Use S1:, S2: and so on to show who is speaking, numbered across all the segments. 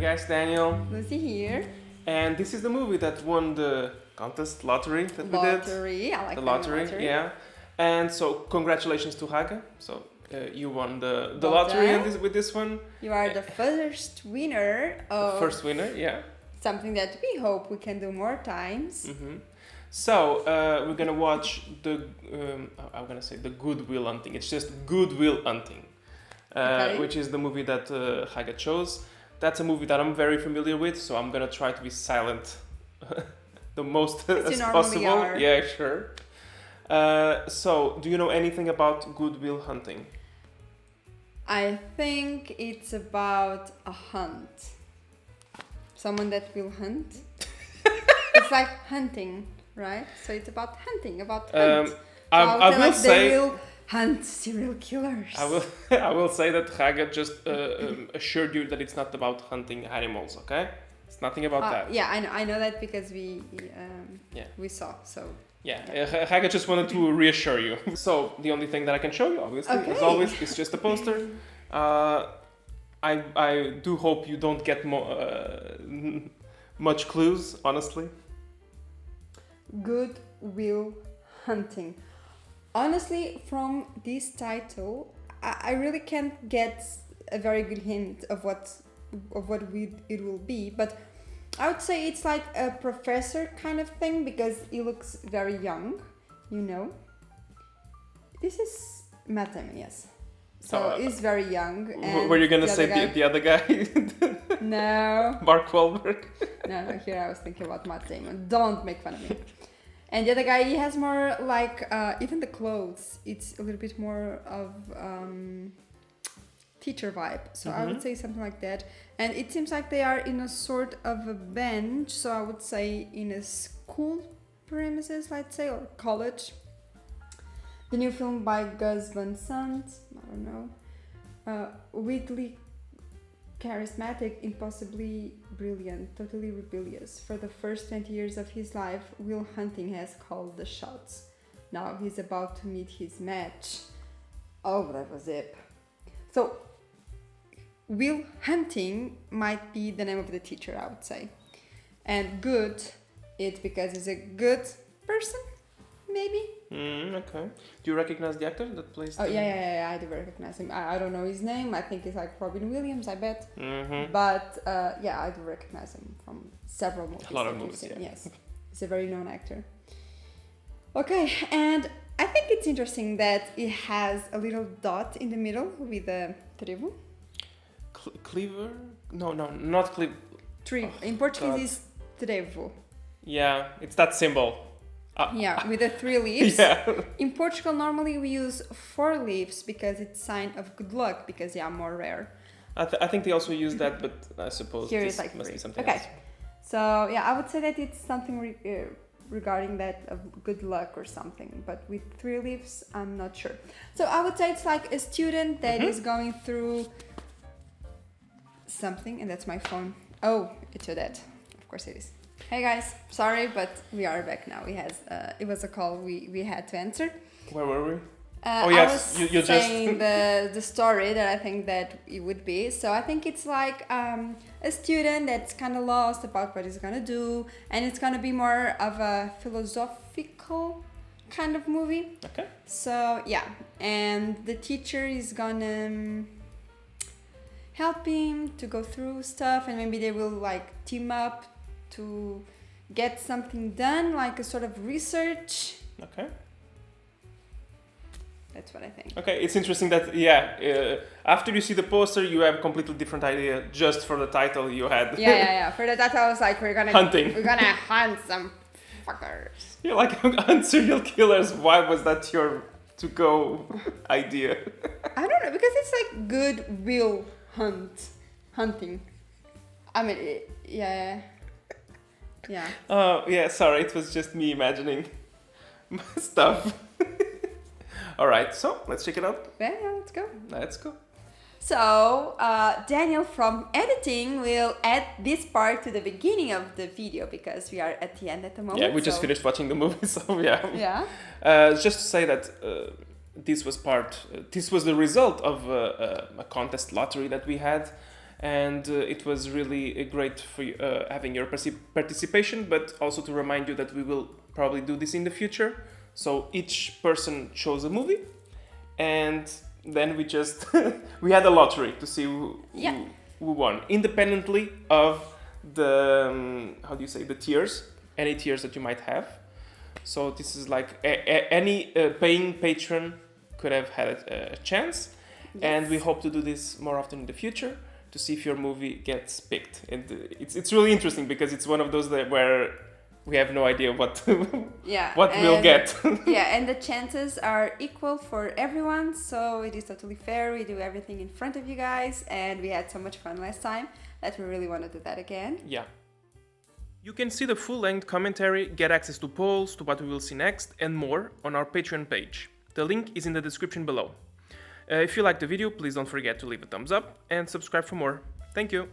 S1: guys, Daniel.
S2: Lucy here.
S1: And this is the movie that won the contest lottery that we did.
S2: Lottery, I like
S1: the lottery, yeah. And so congratulations to Haga. So you won the lottery with this one.
S2: You are the first winner of...
S1: First winner, yeah.
S2: Something that we hope we can do more times.
S1: Mm-hmm. So we're gonna watch the, I'm gonna say the Good Will Hunting. It's just Good Will Hunting, which is the movie that Haga chose. That's a movie that I'm very familiar with, so I'm gonna try to be silent the most as possible.
S2: Are.
S1: Yeah, sure. So, do you know anything about Good Will Hunting?
S2: I think it's about a hunt. Someone that will hunt. It's like hunting, right? So it's about hunting, about hunt.
S1: I will say
S2: they will hunt serial killers.
S1: I will say that Haga just assured you that it's not about hunting animals. Okay, it's nothing about that.
S2: Yeah, I know that because we saw. So
S1: yeah, Haga just wanted to reassure you. So the only thing that I can show you, obviously, as always, is just a poster. I do hope you don't get much clues, honestly.
S2: Good Will Hunting. Honestly, from this title, I really can't get a very good hint of what it will be, but I would say it's like a professor kind of thing because he looks very young, you know. This is Matt Damon, yes. So he's very young. And
S1: were you gonna say the other guy?
S2: No.
S1: Mark Wahlberg?
S2: No, here I was thinking about Matt Damon. Don't make fun of me. And the other guy, he has more like, even the clothes, it's a little bit more of teacher vibe. So I would say something like that. And it seems like they are in a sort of a bench. So I would say in a school premises, let's say, or college. The new film by Gus Van Sant, I don't know. Wheatley, charismatic, impossibly brilliant, totally rebellious. For the first 20 years of his life, Will Hunting has called the shots. Now he's about to meet his match. Oh, that was it. So, Will Hunting might be the name of the teacher, I would say. And good, it's because he's a good person, maybe?
S1: Okay. Do you recognize the actor that plays?
S2: Oh, yeah, I do recognize him. I don't know his name. I think it's like Robin Williams, I bet.
S1: Mm-hmm.
S2: But yeah, I do recognize him from several movies.
S1: A lot of movies, yeah.
S2: Yes, he's a very known actor. Okay, and I think it's interesting that it has a little dot in the middle with a trevo.
S1: Cleaver? No, not cleaver.
S2: In Portuguese, is trevo.
S1: Yeah, it's that symbol.
S2: Yeah, with the 3 leaves.
S1: Yeah.
S2: In Portugal, normally we use 4 leaves because it's sign of good luck, because they are more rare.
S1: I think they also use that, but I suppose
S2: here
S1: this
S2: it's like
S1: must
S2: 3.
S1: be something
S2: okay.
S1: else.
S2: So yeah, I would say that it's something regarding that of good luck or something, but with 3 leaves, I'm not sure. So I would say it's like a student that is going through something, and that's my phone. Oh, it's your dad. Of course it is. Hey guys, sorry, but we are back now. It was a call we had to answer.
S1: Where were we?
S2: Yes, I was saying the story that I think that it would be. So I think it's like a student that's kind of lost about what he's gonna do, and it's gonna be more of a philosophical kind of movie.
S1: Okay.
S2: So yeah, and the teacher is gonna help him to go through stuff, and maybe they will like team up to get something done, like a sort of research.
S1: Okay.
S2: That's what I think.
S1: Okay, it's interesting that, after you see the poster, you have a completely different idea just for the title you had.
S2: Yeah. For the title, I was like, we're gonna hunt some fuckers.
S1: You're like, hunt serial killers. Why was that your to-go idea?
S2: I don't know, because it's like Good Will Hunting. I mean, yeah.
S1: Oh, yeah, sorry, it was just me imagining stuff. Alright, so let's check it out.
S2: Yeah, let's go. So, Daniel from editing will add this part to the beginning of the video because we are at the end at the moment.
S1: Yeah, we just finished watching the movie, so yeah.
S2: Yeah.
S1: Just to say that this was the result of a contest lottery that we had. And it was really great for you, having your participation, but also to remind you that we will probably do this in the future. So each person chose a movie, and then we just we had a lottery to see who won, independently of the how do you say, the tiers, any tiers that you might have. So this is like any paying patron could have had a chance, and we hope to do this more often in the future to see if your movie gets picked. And it's really interesting because it's one of those where we have no idea what we'll get.
S2: Yeah, and the chances are equal for everyone, so it is totally fair. We do everything in front of you guys, and we had so much fun last time that we really want to do that again.
S1: Yeah. You can see the full-length commentary, get access to polls, to what we will see next, and more on our Patreon page. The link is in the description below. If you liked the video, please don't forget to leave a thumbs up and subscribe for more. Thank you!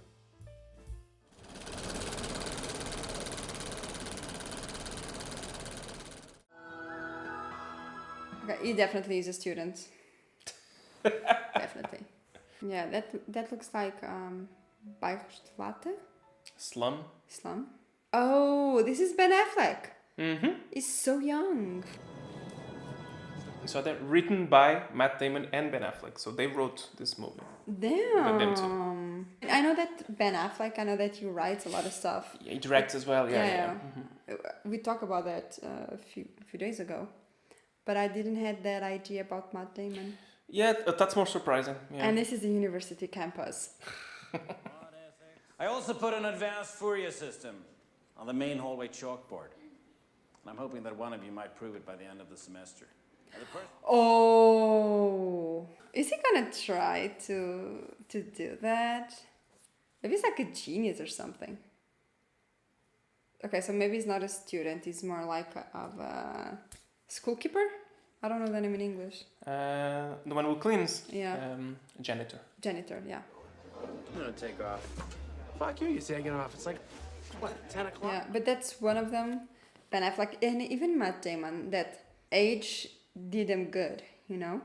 S2: Okay, he definitely is a student. Definitely. Yeah, that looks like Bairros de Lata?
S1: Slum.
S2: Oh, this is Ben Affleck.
S1: Mm-hmm.
S2: He's so young.
S1: So that written by Matt Damon and Ben Affleck. So they wrote this movie.
S2: Damn. I know that Ben Affleck, I know that he writes a lot of stuff.
S1: Yeah, he directs as well. Yeah.
S2: Mm-hmm. We talked about that a few days ago. But I didn't have that idea about Matt Damon.
S1: Yeah, that's more surprising. Yeah.
S2: And this is the university campus.
S3: I also put an advanced Fourier system on the main hallway chalkboard. And I'm hoping that one of you might prove it by the end of the semester.
S2: Oh, is he gonna try to do that? Maybe he's like a genius or something. Okay, so maybe he's not a student. He's more like a schoolkeeper. I don't know the name in English.
S1: The one who cleans.
S2: Yeah.
S1: Janitor.
S2: Janitor, yeah.
S4: I'm gonna take off. Fuck you, you say I get off. It's like, what, 10 o'clock?
S2: Yeah, but that's one of them. Ben Affleck and even Matt Damon, that age did them good, you know?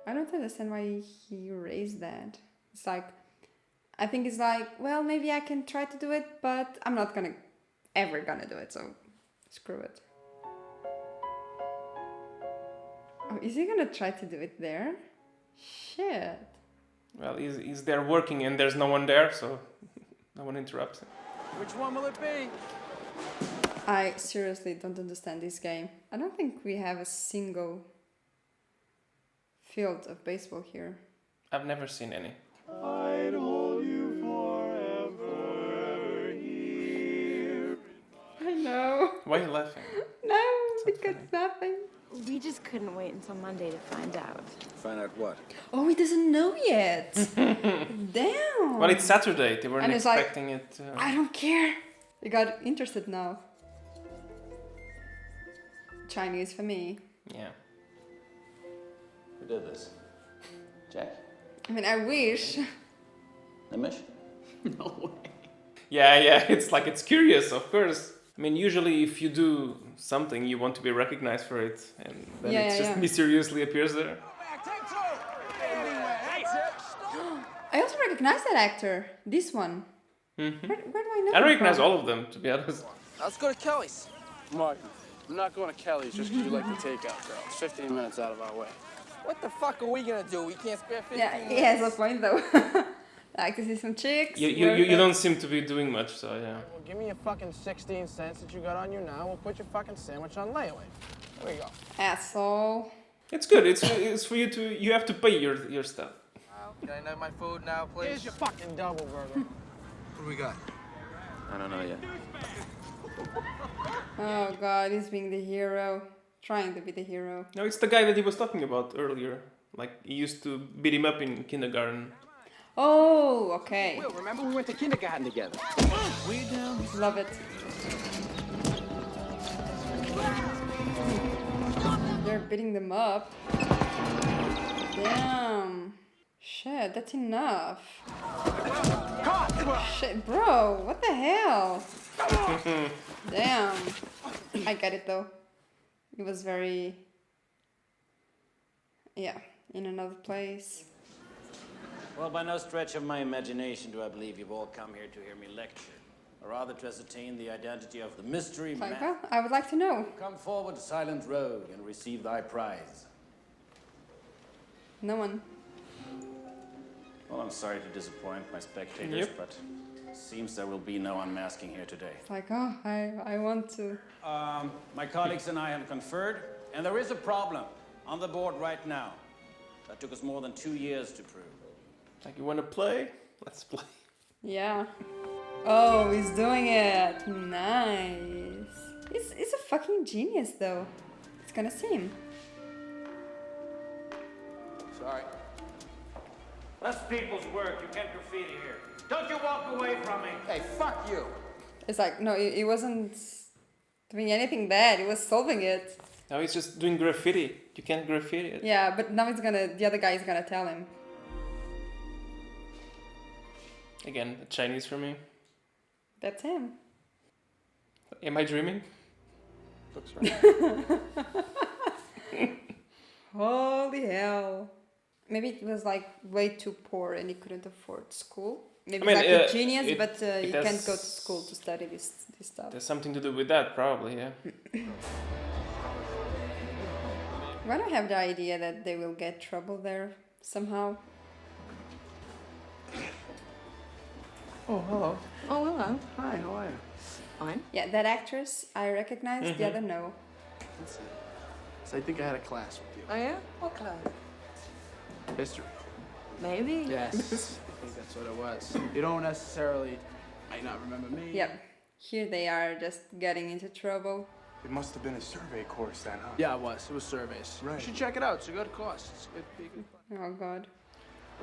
S2: I don't understand why he raised that. It's like, I think it's like, well, maybe I can try to do it, but I'm not ever gonna do it, so screw it. Oh, is he gonna try to do it there? Shit.
S1: Well, he's there working and there's no one there, so no one interrupts him.
S4: Which one will it be?
S2: I seriously don't understand this game. I don't think we have a single field of baseball here.
S1: I've never seen any.
S4: I'd hold you forever here.
S2: I know.
S1: Why are you laughing?
S2: No, because nothing.
S5: We just couldn't wait until Monday to find out.
S4: Find out what?
S2: Oh, he doesn't know yet. Damn.
S1: Well, it's Saturday. They weren't
S2: And it's
S1: expecting
S2: like,
S1: it.
S2: I don't care. You got interested now. Chinese for me.
S1: Yeah.
S3: Who did this? Jack?
S2: I mean, I wish.
S3: Nimish? No way.
S1: Yeah. It's curious, of course. I mean, usually if you do something, you want to be recognized for it, and then it just mysteriously appears there.
S2: I also recognize that actor. This one.
S1: Mm-hmm.
S2: Where do I know
S1: I
S2: him
S1: recognize
S2: from?
S1: all of them, to be honest.
S4: Let's go to Kelly's. Martin, I'm not going to Kelly's just because you like the takeout girl. It's 15 minutes out of our way. What the fuck are we gonna do? We can't spare 15 minutes.
S2: Yeah, he has a point though. I like to see some chicks.
S1: You don't seem to be doing much, so yeah.
S4: Well, give me your fucking 16 cents that you got on you now. We'll put your fucking sandwich on layaway. There we go.
S2: Asshole.
S1: It's good. It's for you to. You have to pay your stuff.
S4: Can I know my food now, please? Here's your fucking double burger. What do we got?
S3: I don't know yet.
S2: Oh god, he's being the hero. Trying to be the hero.
S1: No, it's the guy that he was talking about earlier. Like, he used to beat him up in kindergarten.
S2: Oh, okay.
S4: Will, remember we went to kindergarten together?
S2: Love it. They're beating them up. Damn. Shit, that's enough. Shit, bro, what the hell? Damn. I get it though. It was very... Yeah, in another place.
S3: Well, by no stretch of my imagination do I believe you've all come here to hear me lecture, or rather to ascertain the identity of the mystery
S2: It's like,
S3: man.
S2: well, I would like to know.
S3: Come forward, silent rogue, and receive thy prize.
S2: No one.
S3: Well, I'm sorry to disappoint my spectators,
S1: Yep.
S3: but it seems there will be no unmasking here today.
S2: It's like, oh, I want to.
S3: My colleagues and I have conferred, and there is a problem on the board right now that took us more than 2 years to prove.
S1: Like, you want to play? Let's play.
S2: Yeah. Oh, he's doing it. Nice. He's a fucking genius, though. It's gonna seem.
S4: Sorry.
S3: That's people's work. You can't graffiti here. Don't you walk away from me.
S4: Hey, fuck you.
S2: It's like, no, he wasn't doing anything bad. He was solving it.
S1: Now he's just doing graffiti. You can't graffiti it.
S2: Yeah, but now the other guy is gonna tell him.
S1: Again, Chinese for me.
S2: That's him.
S1: Am I dreaming?
S4: Looks right.
S2: Holy hell. Maybe it was like way too poor and he couldn't afford school. Maybe
S1: I mean,
S2: he's like a genius,
S1: it-
S2: but
S1: it
S2: he
S1: has-
S2: can't go to school to study this stuff.
S1: There's something to do with that, probably, yeah.
S2: Why do I have the idea that they will get trouble there somehow?
S4: Oh, hello.
S5: Oh, hello.
S4: Hi, how are you?
S5: Fine.
S2: Yeah, that actress I recognize, the other no.
S4: That's it. So I think I had a class with you.
S5: Oh, yeah? What class?
S4: History.
S5: Maybe.
S4: Yes. I think that's what it was. You don't necessarily might not remember me.
S2: Yep. Here they are just getting into trouble.
S6: It must have been a survey course then, huh?
S4: Yeah, it was. It was surveys.
S6: Right.
S4: You should check it out. It's a good course. It's good. Be good fun.
S2: Oh god.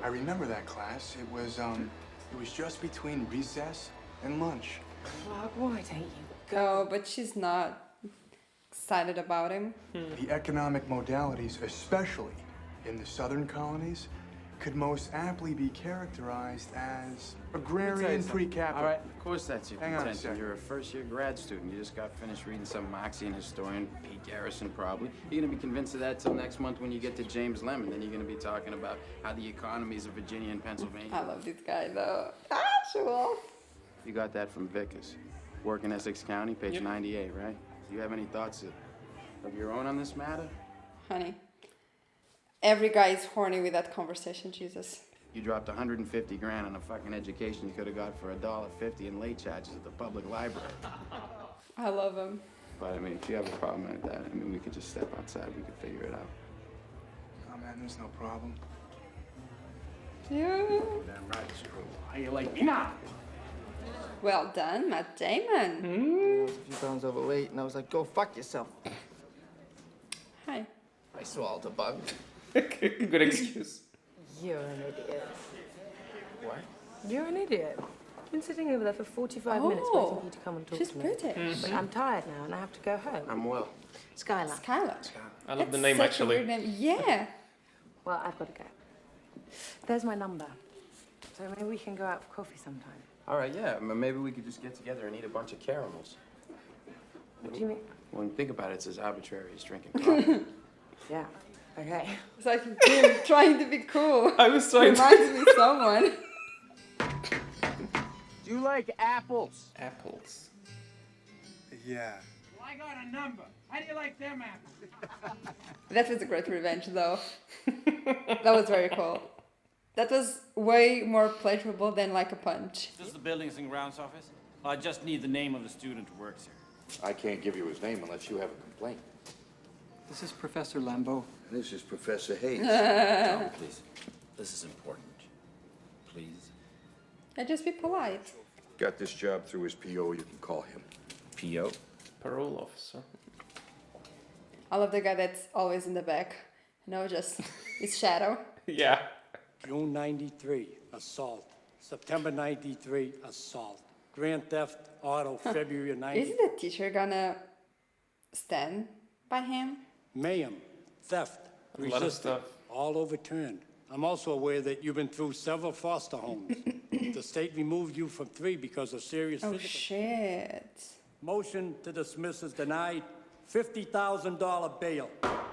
S6: I remember that class. It was just between recess and lunch.
S5: Clark, why don't you go?
S2: Oh, but she's not excited about him.
S6: The economic modalities, especially in the southern colonies, could most aptly be characterized as agrarian pre-capital.
S7: All right, of course that's your
S6: Hang on a
S7: contention.
S6: second.
S7: You're a first-year grad student. You just got finished reading some Marxian historian, Pete Garrison, probably. You're gonna be convinced of that till next month when you get to James Lemon. Then you're gonna be talking about how the economies of Virginia and Pennsylvania.
S2: I love this guy though. Actual.
S7: You got that from Vickers. Work in Essex County, page
S1: Yep.
S7: 98, right? Do you have any thoughts of your own on this matter?
S2: Honey. Every guy is horny with that conversation, Jesus.
S7: You dropped 150 grand on a fucking education you could have got for $1.50 in late charges at the public library.
S2: I love him.
S7: But I mean, if you have a problem like that, I mean, we could just step outside. We could figure it out.
S6: Oh man, there's no problem.
S2: Yeah.
S4: Damn right, it's true. How you like me now?
S2: Well done, Matt Damon.
S8: I was a few pounds overweight, and I was like, go fuck yourself.
S2: Hi.
S8: I swallowed a bug.
S1: Good excuse.
S5: You're an idiot.
S8: What?
S5: You're an idiot. I've been sitting over there for 45 minutes waiting for you to come and talk
S2: She's
S5: to me.
S2: British.
S5: But I'm tired now and I have to go home.
S8: I'm well.
S5: Skylar.
S2: Skylar.
S1: I love the
S2: That's
S1: name,
S2: such a
S1: actually.
S2: weird name. Yeah.
S5: Well, I've got to go. There's my number. So maybe we can go out for coffee sometime.
S7: All right, yeah. Maybe we could just get together and eat a bunch of caramels.
S5: What do you mean?
S7: When you think about it, it's as arbitrary as drinking coffee.
S5: Yeah. Okay.
S2: It's like him trying to be cool.
S1: I was trying to...
S2: Reminds me of someone.
S4: Do you like apples?
S1: Apples.
S6: Yeah.
S4: Well, I got a number. How do you like them apples?
S2: That was a great revenge, though. That was very cool. That was way more pleasurable than like a punch.
S3: This is the Buildings and Grounds office. I just need the name of the student who works here.
S9: I can't give you his name unless you have a complaint.
S10: This is Professor Lambeau.
S9: This is Professor Hayes.
S3: Tom, please. This is important. Please.
S2: And just be polite.
S9: Got this job through his PO, you can call him.
S3: P.O.
S1: Parole officer.
S2: I love the guy that's always in the back. No, just his shadow.
S1: Yeah.
S11: June 93, assault. September 93, assault. Grand theft auto, February 90.
S2: Isn't the teacher gonna stand by him?
S11: Mayhem, theft,
S1: A lot of
S11: resisting,
S1: stuff.
S11: all overturned. I'm also aware that you've been through several foster homes. The state removed you from 3 because of serious
S2: Oh
S11: physical.
S2: shit.
S11: Motion to dismiss is denied. $50,000 bail.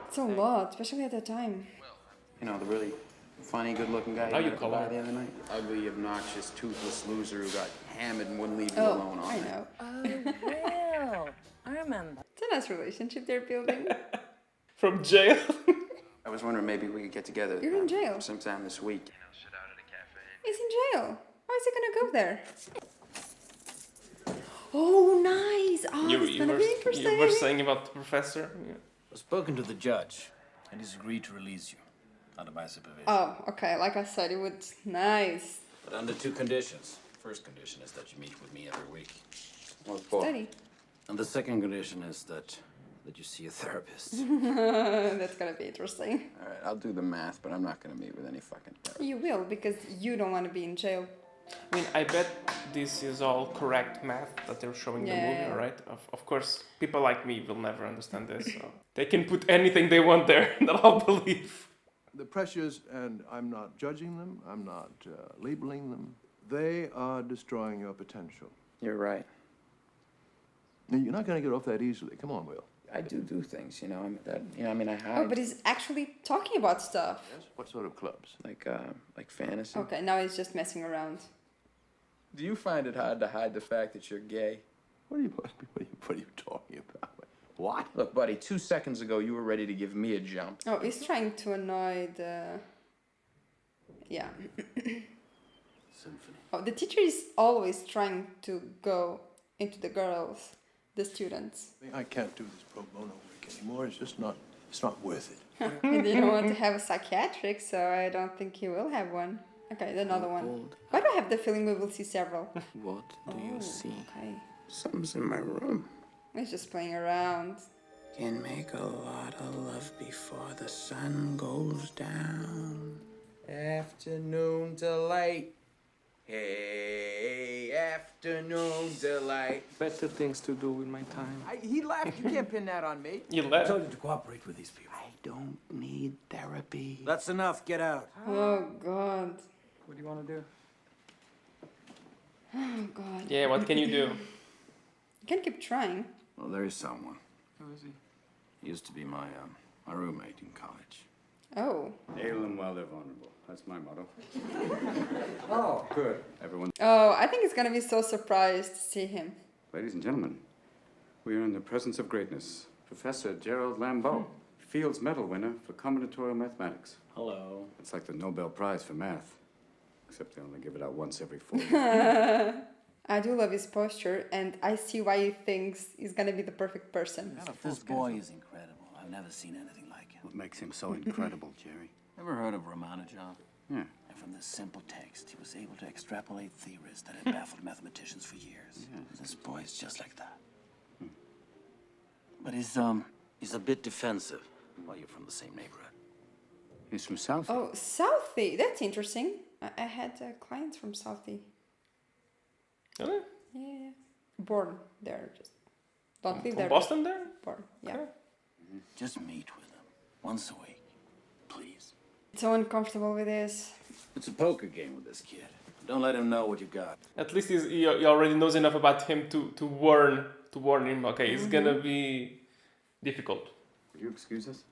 S2: It's a lot, especially at the time.
S7: You know, the really funny, good-looking guy
S1: Now
S7: you
S1: you
S7: met at the
S1: call
S7: bar
S1: him.
S7: the other night? Ugly, obnoxious, toothless loser who got hammered and wouldn't leave you alone all
S2: I
S7: night.
S2: know.
S5: Oh, Will. I remember.
S2: It's a nice relationship they're building.
S1: From jail.
S7: I was wondering maybe we could get together
S2: You're in jail.
S7: sometime this week.
S2: He's in jail. Why is he gonna go there? Oh, nice. Oh,
S1: You,
S2: it's
S1: you,
S2: gonna
S1: were,
S2: be interesting.
S1: you were saying about the professor. Yeah.
S3: I've spoken to the judge, and he's agreed to release you under my supervision.
S2: Oh, okay. Like I said, it would nice.
S3: But under two conditions. First condition is that you meet with me every week.
S7: What for?
S2: Steady.
S3: And the second condition is that you see a therapist.
S2: That's gonna be interesting.
S7: All right, I'll do the math, but I'm not going to meet with any fucking therapist.
S2: You will, because you don't want to be in jail.
S1: I mean, I bet this is all correct math that they're showing the movie,
S2: Yeah.
S1: right? Of course, people like me will never understand this, so they can put anything they want there that I'll believe.
S12: The pressures, and I'm not judging them, I'm not labeling them, they are destroying your potential.
S7: You're right.
S12: Now, you're not going to get off that easily. Come on, Will.
S7: I do things, you know. I mean, I hide.
S2: Oh, but he's actually talking about stuff.
S12: Yes? What sort of clubs?
S7: Like fantasy.
S2: Okay, now he's just messing around.
S7: Do you find it hard to hide the fact that you're gay?
S12: What are you talking about? What?
S7: Look, buddy, 2 seconds ago you were ready to give me a jump.
S2: Oh, he's trying to annoy the... Yeah.
S3: Symphony.
S2: Oh, the teacher is always trying to go into the girls, the students.
S12: I can't do this pro bono work anymore. It's just not, it's not worth it.
S2: And they don't want to have a psychiatric, so I don't think he will have one. Okay, another one. Why do I have the feeling we will see several?
S7: What do you see?
S2: Okay.
S7: Something's in my room.
S2: He's just playing around.
S7: Can make a lot of love before the sun goes down. Afternoon delight. Hey, afternoon delight.
S10: Better things to do with my time.
S8: He left. You can't pin that on me.
S1: You
S3: I
S1: left.
S3: told you to cooperate with these people.
S7: I don't need therapy.
S3: That's enough. Get out.
S2: Oh, God.
S10: What do you want to do?
S2: Oh, God.
S1: Yeah, what can you do?
S2: You can keep trying.
S7: Well, there is someone.
S10: Who is he?
S7: He used to be my roommate in college.
S2: Oh.
S13: Hail them while they're vulnerable. That's my motto. Oh, good. Everyone.
S2: Oh, I think he's gonna be so surprised to see him.
S13: Ladies and gentlemen, we are in the presence of greatness. Professor Gerald Lambeau, Fields Medal winner for combinatorial mathematics.
S3: Hello.
S13: It's like the Nobel Prize for math, except they only give it out once every 4 years.
S2: I do love his posture, and I see why he thinks he's gonna be the perfect person.
S3: This boy is incredible. I've never seen anything like him.
S13: What makes him so incredible, Jerry?
S3: Ever heard of Ramanujan?
S13: Yeah.
S3: And from this simple text, he was able to extrapolate theories that had baffled mathematicians for years. This boy is just like that. But he's a bit defensive. Well, you're from the same neighborhood.
S13: He's from South.
S2: Oh, Southie. That's interesting. I had clients from Southie.
S1: Really?
S2: Yeah. Born there. Just don't live
S1: From
S2: there.
S1: Boston there?
S2: Born. Yeah.
S3: Just meet with him once a week, please.
S2: So uncomfortable with this.
S3: It's a poker game with this kid. Don't let him know what you got.
S1: At least he already knows enough about him to warn him. Okay, it's gonna be difficult.
S13: Will you excuse us?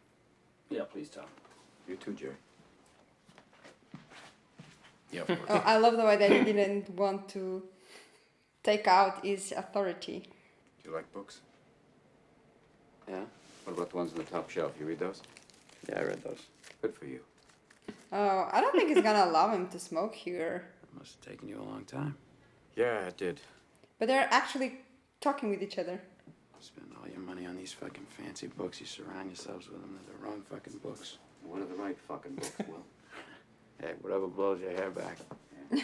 S3: Yeah, please, Tom.
S13: You too, Jerry.
S3: Yeah, of course.
S2: Oh, I love the way that he didn't want to take out his authority.
S13: Do you like books?
S7: Yeah?
S13: What about the ones on the top shelf? You read those?
S7: Yeah, I read those.
S13: Good for you.
S2: Oh, I don't think he's gonna allow him to smoke here.
S7: Must have taken you a long time.
S13: Yeah, it did.
S2: But they're actually talking with each other.
S7: Spend all your money on these fucking fancy books. You surround yourselves with them. They're the wrong fucking books.
S13: What are the right fucking books, Will?
S7: Hey, whatever blows your hair back.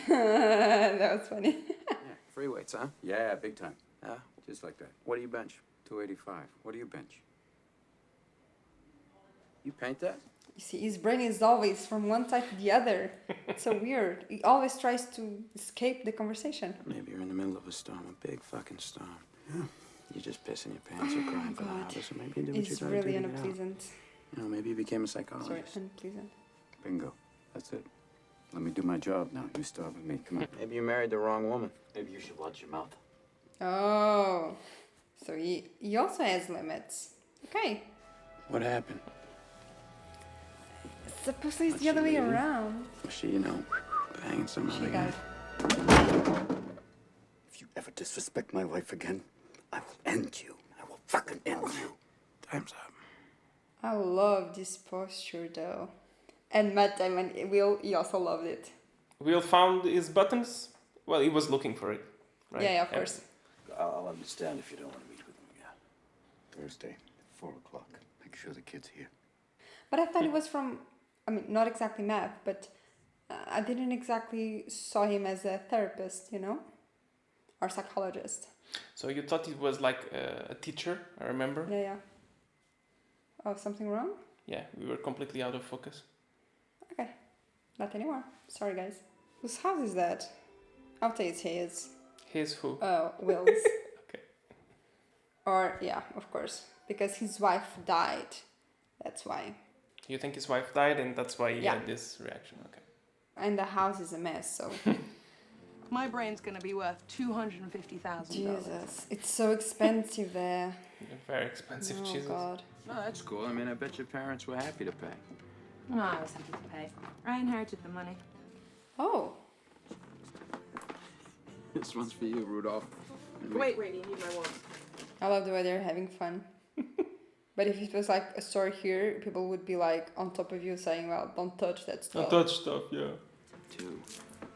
S2: That was funny.
S7: Yeah, free weights, huh?
S13: Yeah, big time.
S7: Yeah?
S13: Just like that.
S7: What do you bench?
S13: 285. What do you bench?
S7: You paint that?
S2: You see, his brain is always from one side to the other. It's so weird. He always tries to escape the conversation.
S7: Maybe you're in the middle of a storm, a big fucking storm. Yeah. You're just pissing your pants or crying for the
S2: God.
S7: hours, so maybe you did what you
S2: It's
S7: gotta
S2: really
S7: do to get out.
S2: unpleasant.
S7: You know, maybe you became a
S2: Sorry,
S7: psychologist.
S2: unpleasant.
S13: Bingo. That's it. Let me do my job now. You start with me. Come on.
S7: Maybe you married the wrong woman.
S3: Maybe you should watch your mouth.
S2: Oh, so he also has limits. Okay.
S7: What happened?
S2: Supposedly it's the other way around.
S7: She, you know, banging some other guy.
S14: If you ever disrespect my wife again, I will end you. I will fucking end you.
S7: Time's up.
S2: I love this posture though. And Matt Damon, he also loved it.
S1: Will found his buttons. Well, he was looking for it, right?
S2: Yeah, of course.
S14: I'll understand if you don't want to meet with him again. Thursday, 4 o'clock. Make sure the kid's here.
S2: But I thought it was from, I mean, not exactly math, but I didn't exactly saw him as a therapist, you know? Or psychologist.
S1: So you thought it was like a teacher, I remember?
S2: Yeah. Oh, something wrong?
S1: Yeah, we were completely out of focus.
S2: Okay. Not anymore. Sorry, guys. Whose house is that? I'll say it's his.
S1: His who?
S2: Will's.
S1: Okay.
S2: Or, yeah, of course. Because his wife died. That's why.
S1: You think his wife died and that's why he had this reaction? Okay.
S2: And the house is a mess, so...
S5: My brain's gonna be worth $250,000.
S2: Jesus, it's so expensive there.
S1: Very expensive,
S2: oh,
S1: Jesus.
S2: God.
S7: No, that's cool. I mean, I bet your parents were happy to pay.
S5: No, I was happy to pay. I inherited the money.
S2: Oh.
S7: This one's for you, Rudolph.
S5: Wait, you need my one.
S2: I love the way they're having fun. But if it was like a store here, people would be like on top of you saying, well, don't touch that stuff.
S1: Don't touch stuff, yeah.
S7: 2,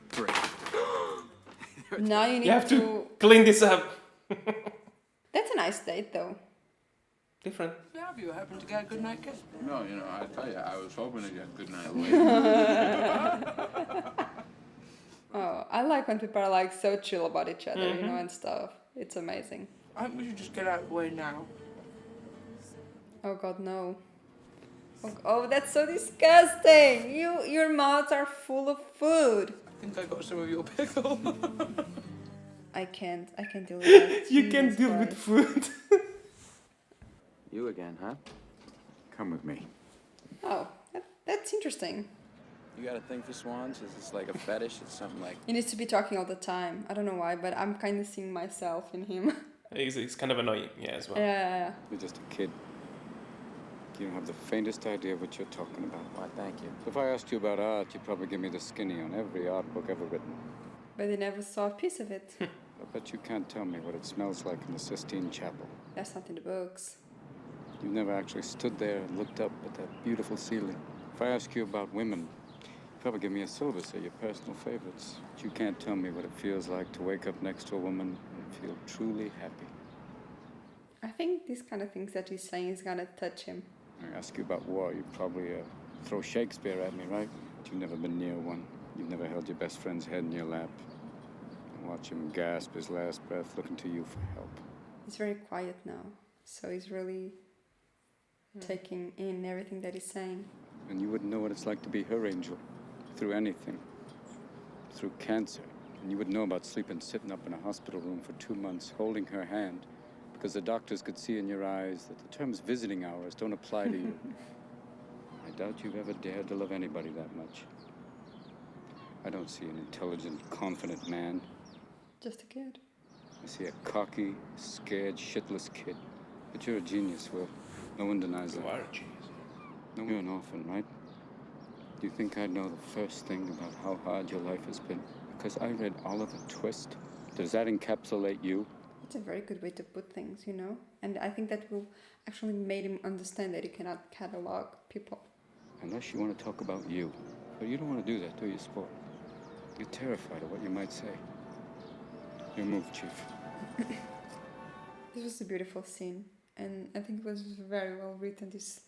S7: 3.
S2: Now you need
S1: You have to clean this up.
S2: That's a nice date, though.
S1: Different.
S8: Yeah, have you happened to get a good night kiss?
S7: No, you know, I tell you, I was hoping to get good night later.
S2: Oh, I like when people are like so chill about each other, you know, and stuff. It's amazing.
S8: I think we should just get out of the way now.
S2: Oh God, no. Oh, that's so disgusting. Your mouths are full of food.
S8: I think I got some of your pickle.
S2: I can't deal with that.
S1: You can't deal with food.
S7: You again, huh? Come with me.
S2: Oh, that's interesting.
S7: You got a thing for swans? Is this like a fetish? It's something like...
S2: He needs to be talking all the time. I don't know why, but I'm kind of seeing myself in him.
S1: He's kind of annoying, yeah, as well.
S2: Yeah.
S13: You're just a kid. You don't have the faintest idea what you're talking about.
S7: Why, thank you.
S13: If I asked you about art, you'd probably give me the skinny on every art book ever written.
S2: But they never saw a piece of it.
S13: I bet you can't tell me what it smells like in the Sistine Chapel.
S2: That's not in the books.
S13: You've never actually stood there and looked up at that beautiful ceiling. If I ask you about women, you'd probably give me a syllabus of your personal favorites. But you can't tell me what it feels like to wake up next to a woman and feel truly happy.
S2: I think these kind of things that he's saying is gonna touch him.
S13: I ask you about war, you'd probably throw Shakespeare at me, right? But you've never been near one. You've never held your best friend's head in your lap. And watch him gasp his last breath looking to you for help.
S2: He's very quiet now, so he's really taking in everything that he's saying.
S13: And you wouldn't know what it's like to be her angel. Through anything. Through cancer. And you would know about sleeping sitting up in a hospital room for 2 months, holding her hand, because the doctors could see in your eyes that the terms visiting hours don't apply to you. I doubt you've ever dared to love anybody that much. I don't see an intelligent, confident man.
S2: Just a kid.
S13: I see a cocky, scared, shitless kid. But you're a genius, Will. No one denies that.
S1: You are a genius.
S13: No, you're an orphan, right? Do you think I'd know the first thing about how hard your life has been? Because I read Oliver Twist. Does that encapsulate you?
S2: It's a very good way to put things, you know? And I think that will actually make him understand that he cannot catalog people.
S13: Unless you want to talk about you. But you don't want to do that, do you, Sport? You're terrified of what you might say. Your move, Chief.
S2: This was a beautiful scene. And I think it was very well written, this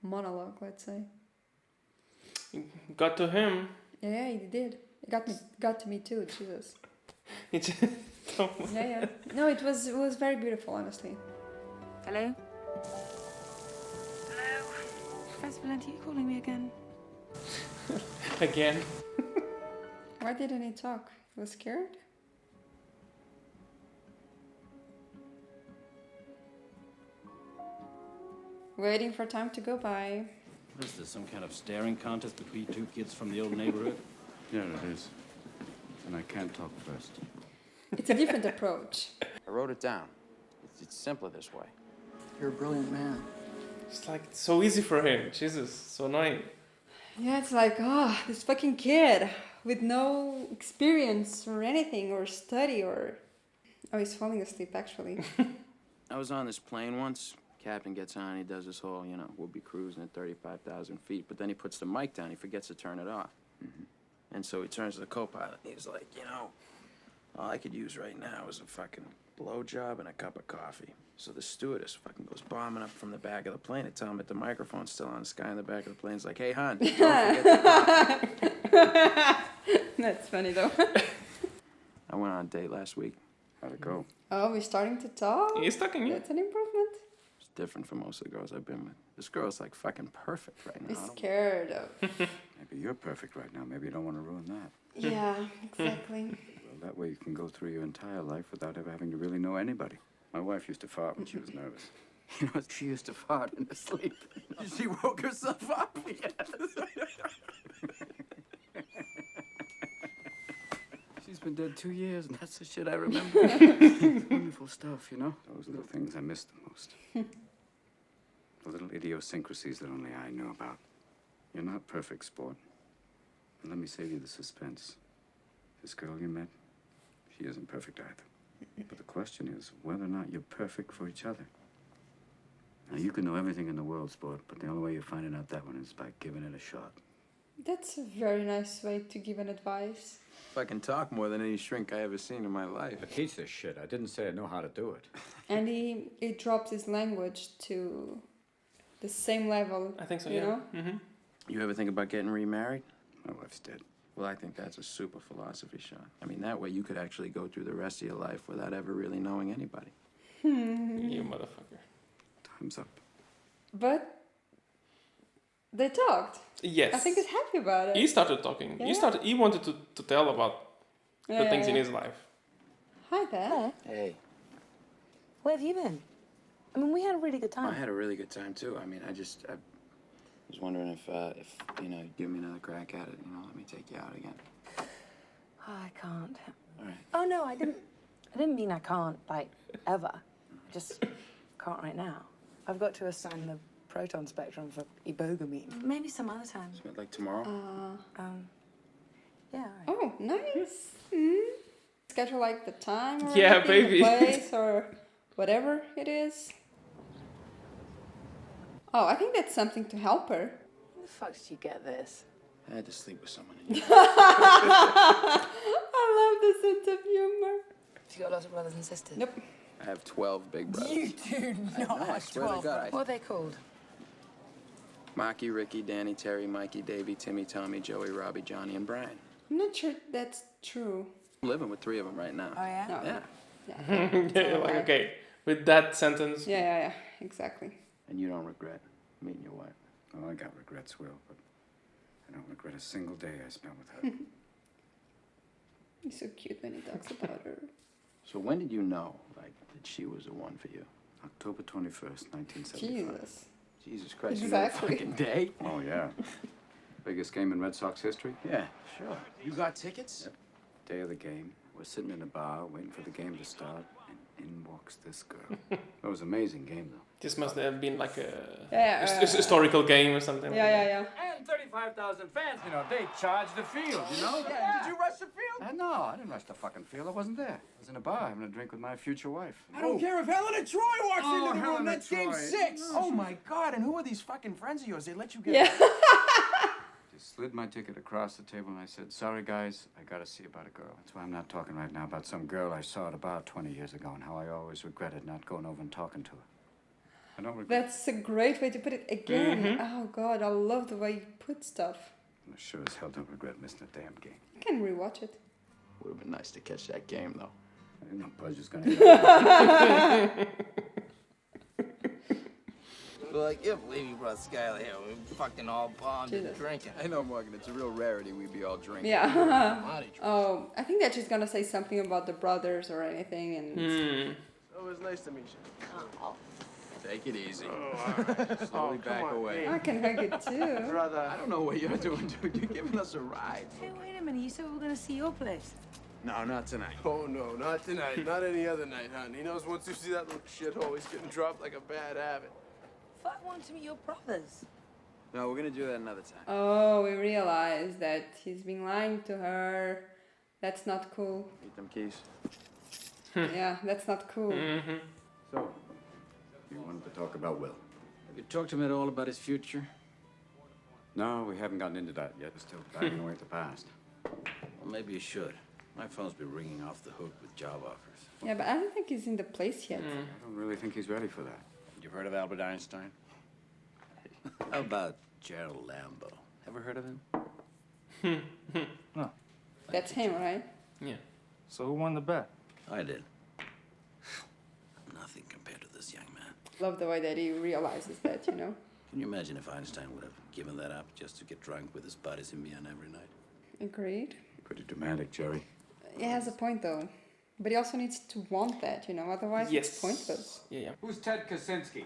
S2: monologue, let's say.
S1: Got to him.
S2: Yeah, he did. It got to me too, Jesus. Yeah. No, it was very beautiful, honestly.
S5: Hello? Hello? Professor Valenti, you calling me again?
S1: Again?
S2: Why didn't he talk? He was scared? Waiting for time to go by.
S3: What is this, some kind of staring contest between two kids from the old neighborhood?
S13: Yeah, it is. And I can't talk first.
S2: It's a different approach.
S7: I wrote it down. It's simpler this way.
S8: You're a brilliant man.
S1: It's like it's so easy for him. Jesus, so annoying.
S2: Yeah, it's like, oh, this fucking kid with no experience or anything or study or... Oh, he's falling asleep, actually.
S7: I was on this plane once. Captain gets on, he does this whole, you know, we'll be cruising at 35,000 feet, but then he puts the mic down, he forgets to turn it off. And so he turns to the co-pilot, and he's like, you know, all I could use right now is a fucking blowjob and a cup of coffee. So the stewardess fucking goes bombing up from the back of the plane to tell him that the microphone's still on. This guy in the back of the plane's like, hey, hon, don't forget the coffee.
S2: That's funny, though.
S7: I went on a date last week.
S13: How'd it go?
S2: Oh, we're starting to talk?
S1: He's talking, yeah.
S2: That's an improvement.
S7: It's different from most of the girls I've been with. This girl's like fucking perfect right now.
S2: Be scared of...
S13: Maybe you're perfect right now. Maybe you don't want to ruin that.
S2: Yeah, exactly.
S13: Well, that way you can go through your entire life without ever having to really know anybody. My wife used to fart when she was nervous.
S7: You know, she used to fart in her sleep. She woke herself up.
S13: She's been dead 2 years, and that's the shit I remember. Wonderful stuff, you know? Those are the things I miss the most. The little idiosyncrasies that only I know about. You're not perfect, sport. And let me save you the suspense. This girl you met, she isn't perfect either. But the question is whether or not you're perfect for each other. Now, you can know everything in the world, sport, but the only way you're finding out that one is by giving it a shot.
S2: That's a very nice way to give an advice.
S7: Fucking talk more than any shrink I ever seen in my life.
S13: I teach this shit. I didn't say I know how to do it.
S2: And he drops his language to the same level.
S1: I think so,
S2: you
S1: yeah.
S2: know?
S1: Mm-hmm.
S7: You ever think about getting remarried?
S13: My wife's dead.
S7: Well, I think that's a super philosophy, Sean. I mean, that way you could actually go through the rest of your life without ever really knowing anybody.
S1: You motherfucker.
S13: Time's up.
S2: But they talked.
S1: Yes.
S2: I think he's happy about it.
S1: He started talking.
S2: Yeah.
S1: He wanted to tell about the things in his life.
S2: Hi there.
S5: Hey. Where have you been? I mean, we had a really good time.
S7: I had a really good time, too. I mean, I was wondering if you know, you'd give me another crack at it, you know, let me take you out again.
S5: Oh, I can't.
S7: All right.
S5: Oh, no, I didn't mean I can't, like, ever. Just can't right now. I've got to assign the proton spectrum for Iboga meeting. Maybe some other time.
S7: Like tomorrow?
S5: Yeah.
S2: Oh, nice. Schedule like the time or
S1: Yeah,
S2: anything,
S1: baby.
S2: the place or whatever it is. Oh, I think that's something to help her.
S5: Where the fuck did you get this?
S7: I had to sleep with someone.
S2: I love the sense of humor.
S5: Have you got lots of brothers and sisters?
S2: Nope.
S7: I have 12 big brothers.
S5: You do not
S7: I
S5: have
S7: swear to
S5: 12.
S7: God.
S5: What are they called?
S7: Maki, Ricky, Danny, Terry, Mikey, Davey, Timmy, Tommy, Joey, Robbie, Johnny, and Brian.
S2: I'm not sure that's true.
S7: I'm living with 3 of them right now.
S5: Oh, yeah?
S2: No.
S7: Yeah.
S1: Yeah, you're like, okay, with that sentence.
S2: Yeah, exactly.
S7: And you don't regret meeting your wife?
S13: Oh, I got regrets, Will, but I don't regret a single day I spent with her.
S2: He's so cute when he talks about her.
S7: So when did you know, like, that she was the one for you?
S13: October 21st, 1975.
S2: Jesus.
S7: Jesus Christ,
S2: Exactly.
S7: you know the fucking day?
S13: Oh, yeah. Biggest game in Red Sox history?
S7: Yeah, sure. You got tickets?
S13: Yep. Day of the game. We're sitting in a bar waiting for the game to start, and in walks this girl. It was an amazing game, though.
S1: This must have been like a
S2: historical
S1: game or something.
S2: Yeah.
S11: And 35,000 fans, you know, they charge the field, you know?
S8: Yeah. Did you rush the field?
S13: No, I didn't rush the fucking field. I wasn't there. I was in a bar having a drink with my future wife.
S4: I don't care if Helena Troy walks into the room.
S13: Helena
S4: That's game
S13: Troy.
S4: 6.
S13: No.
S4: Oh my God! And who are these fucking friends of yours? They let you get.
S2: Yeah.
S13: Just slid my ticket across the table and I said, sorry, guys, I gotta see about a girl. That's why I'm not talking right now about some girl I saw at a bar 20 years ago and how I always regretted not going over and talking to her. I don't regret.
S2: That's a great way to put it again. Oh God, I love the way you put stuff.
S13: I sure as hell don't regret missing a damn game.
S2: You can rewatch it.
S7: Would have been nice to catch that game, though.
S13: I didn't know Buzz was gonna
S8: Well, I can't believe you brought Skylar here. We fucking all bombed and
S2: Jesus.
S8: drinking.
S7: I know, Morgan, it's a real rarity we'd be all drinking.
S2: Yeah. Oh, I think that she's gonna say something about the brothers or anything, and.
S4: It was nice to meet you.
S7: Take it easy.
S4: Oh,
S7: Slowly back away.
S2: I can hug it too.
S4: Brother.
S7: I don't know what you're doing, dude. You're giving us a ride.
S5: Hey, wait a minute. You said we were going to see your place.
S4: No, not tonight. Oh, no, not tonight. Not any other night, hon. He knows once you see that little shithole, he's getting dropped like a bad habit.
S5: Fuck, I want to meet your brothers.
S7: No, we're gonna do that another time.
S2: Oh, we realize that he's been lying to her. That's not cool.
S7: Eat them keys.
S2: Yeah, that's not cool.
S14: So, you wanted to talk about Will?
S3: Have you talked to him at all about his future?
S14: No, we haven't gotten into that yet. We're still banging away at the past.
S3: Well, maybe you should. My phone's been ringing off the hook with job offers.
S2: Yeah, but I don't think he's in the place yet.
S14: I don't really think he's ready for that.
S3: You've heard of Albert Einstein? How about Gerald Lambo? Ever heard of him?
S10: No.
S2: That's him, right?
S1: Yeah.
S10: So who won the bet?
S3: I did. Nothing compared to this young man.
S2: Love the way that he realizes that, you know?
S3: Can you imagine if Einstein would have given that up just to get drunk with his buddies in Vienna every night?
S2: Agreed.
S14: Pretty dramatic, Jerry.
S2: He has a point, though. But he also needs to want that, you know? Otherwise, it's pointless.
S1: Yeah.
S15: Who's Ted Kaczynski?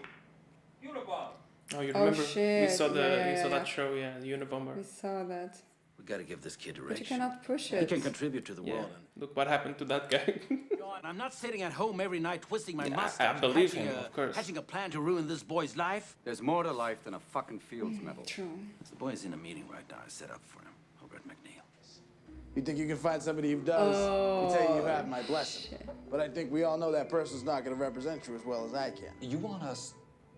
S15: Unabomber.
S1: Oh, you remember?
S2: Shit.
S1: We saw
S2: Yeah.
S1: that show, yeah, the Unabomber.
S2: We saw that.
S3: We gotta give this kid
S2: But
S3: direction.
S2: you cannot push
S3: He
S2: it.
S3: can contribute to the
S1: Yeah.
S3: world.
S1: Look what happened to that guy.
S3: I'm not sitting at home every night twisting my
S1: Yeah,
S3: mustache.
S1: I believe
S3: hatching
S1: him, of course.
S3: Hatching a plan to ruin this boy's life.
S14: There's more to life than a fucking Fields medal.
S2: True.
S3: The boy's in a meeting right now. I set up for him over at McNeil.
S4: You think you can find somebody who does? I tell you, you have my blessing. But I think we all know that person's not going to represent you as well as I can.
S16: You want us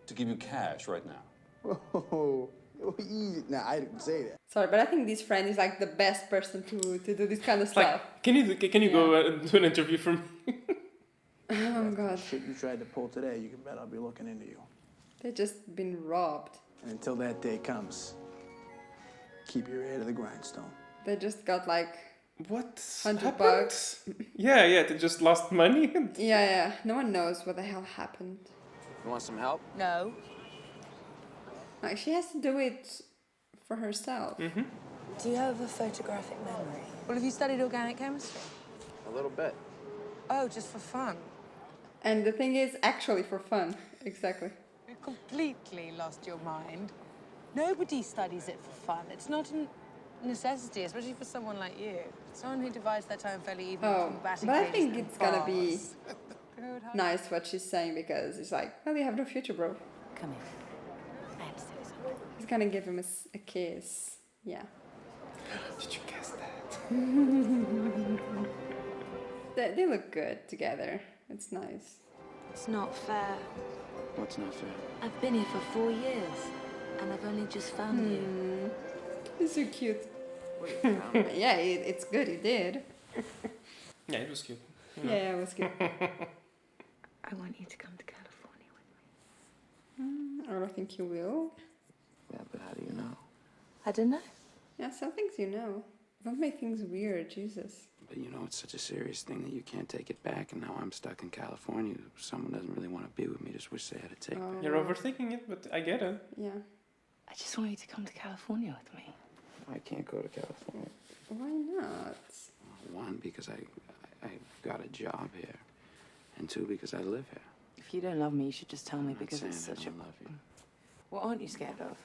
S16: to give you cash right now?
S4: Whoa, easy. Nah, I didn't say that.
S2: Sorry, but I think this friend is like the best person to do this kind of stuff.
S1: Like, can you go do an interview for me?
S2: Oh, God.
S4: Shit you tried to pull today, you can bet I'll be looking into you.
S2: They've just been robbed.
S4: And until that day comes, keep your ear to the grindstone.
S2: They just got like...
S1: What?
S2: $100.
S1: Yeah, they just lost money.
S2: Yeah. No one knows what the hell happened.
S7: You want some help?
S5: No.
S2: Like, she has to do it for herself.
S5: Do you have a photographic memory? Well, have you studied organic chemistry?
S7: A little bit.
S5: Oh, just for fun.
S2: And the thing is, actually for fun. Exactly.
S5: You completely lost your mind. Nobody studies it for fun. It's not a necessity, especially for someone like you. Someone who divides their time fairly evenly
S2: Oh,
S5: between batting
S2: but I
S5: cages
S2: think
S5: and
S2: it's gonna be
S5: bars.
S2: nice what she's saying, because it's like, well, you have no future, bro.
S5: Come here. I have to say something.
S2: He's gonna give him a kiss. Yeah.
S1: Did you guess that?
S2: They look good together. It's nice.
S17: It's not fair.
S7: What's not fair?
S17: I've been here for 4 years, and I've only just found you.
S2: He's so cute. Yeah, it's good. He did.
S1: Yeah, it was cute.
S2: Yeah, it was cute.
S17: I want you to come to California with me.
S2: I don't think you will.
S7: Yeah, but how do you know?
S17: I don't know.
S2: Yeah, some things you know. Don't make things weird, Jesus.
S7: But you know, it's such a serious thing that you can't take it back, and now I'm stuck in California. Someone doesn't really want to be with me, just wish they had a take back.
S1: You're overthinking it, but I get it.
S2: Yeah.
S17: I just want you to come to California with me.
S7: I can't go to California.
S2: Why not?
S7: One, because I've got a job here, and two, because I live here.
S5: If you don't love me, you should just tell me
S7: I'm not
S5: because
S7: saying
S5: it's
S7: I
S5: such a...
S7: don't love you.
S5: What aren't you scared of?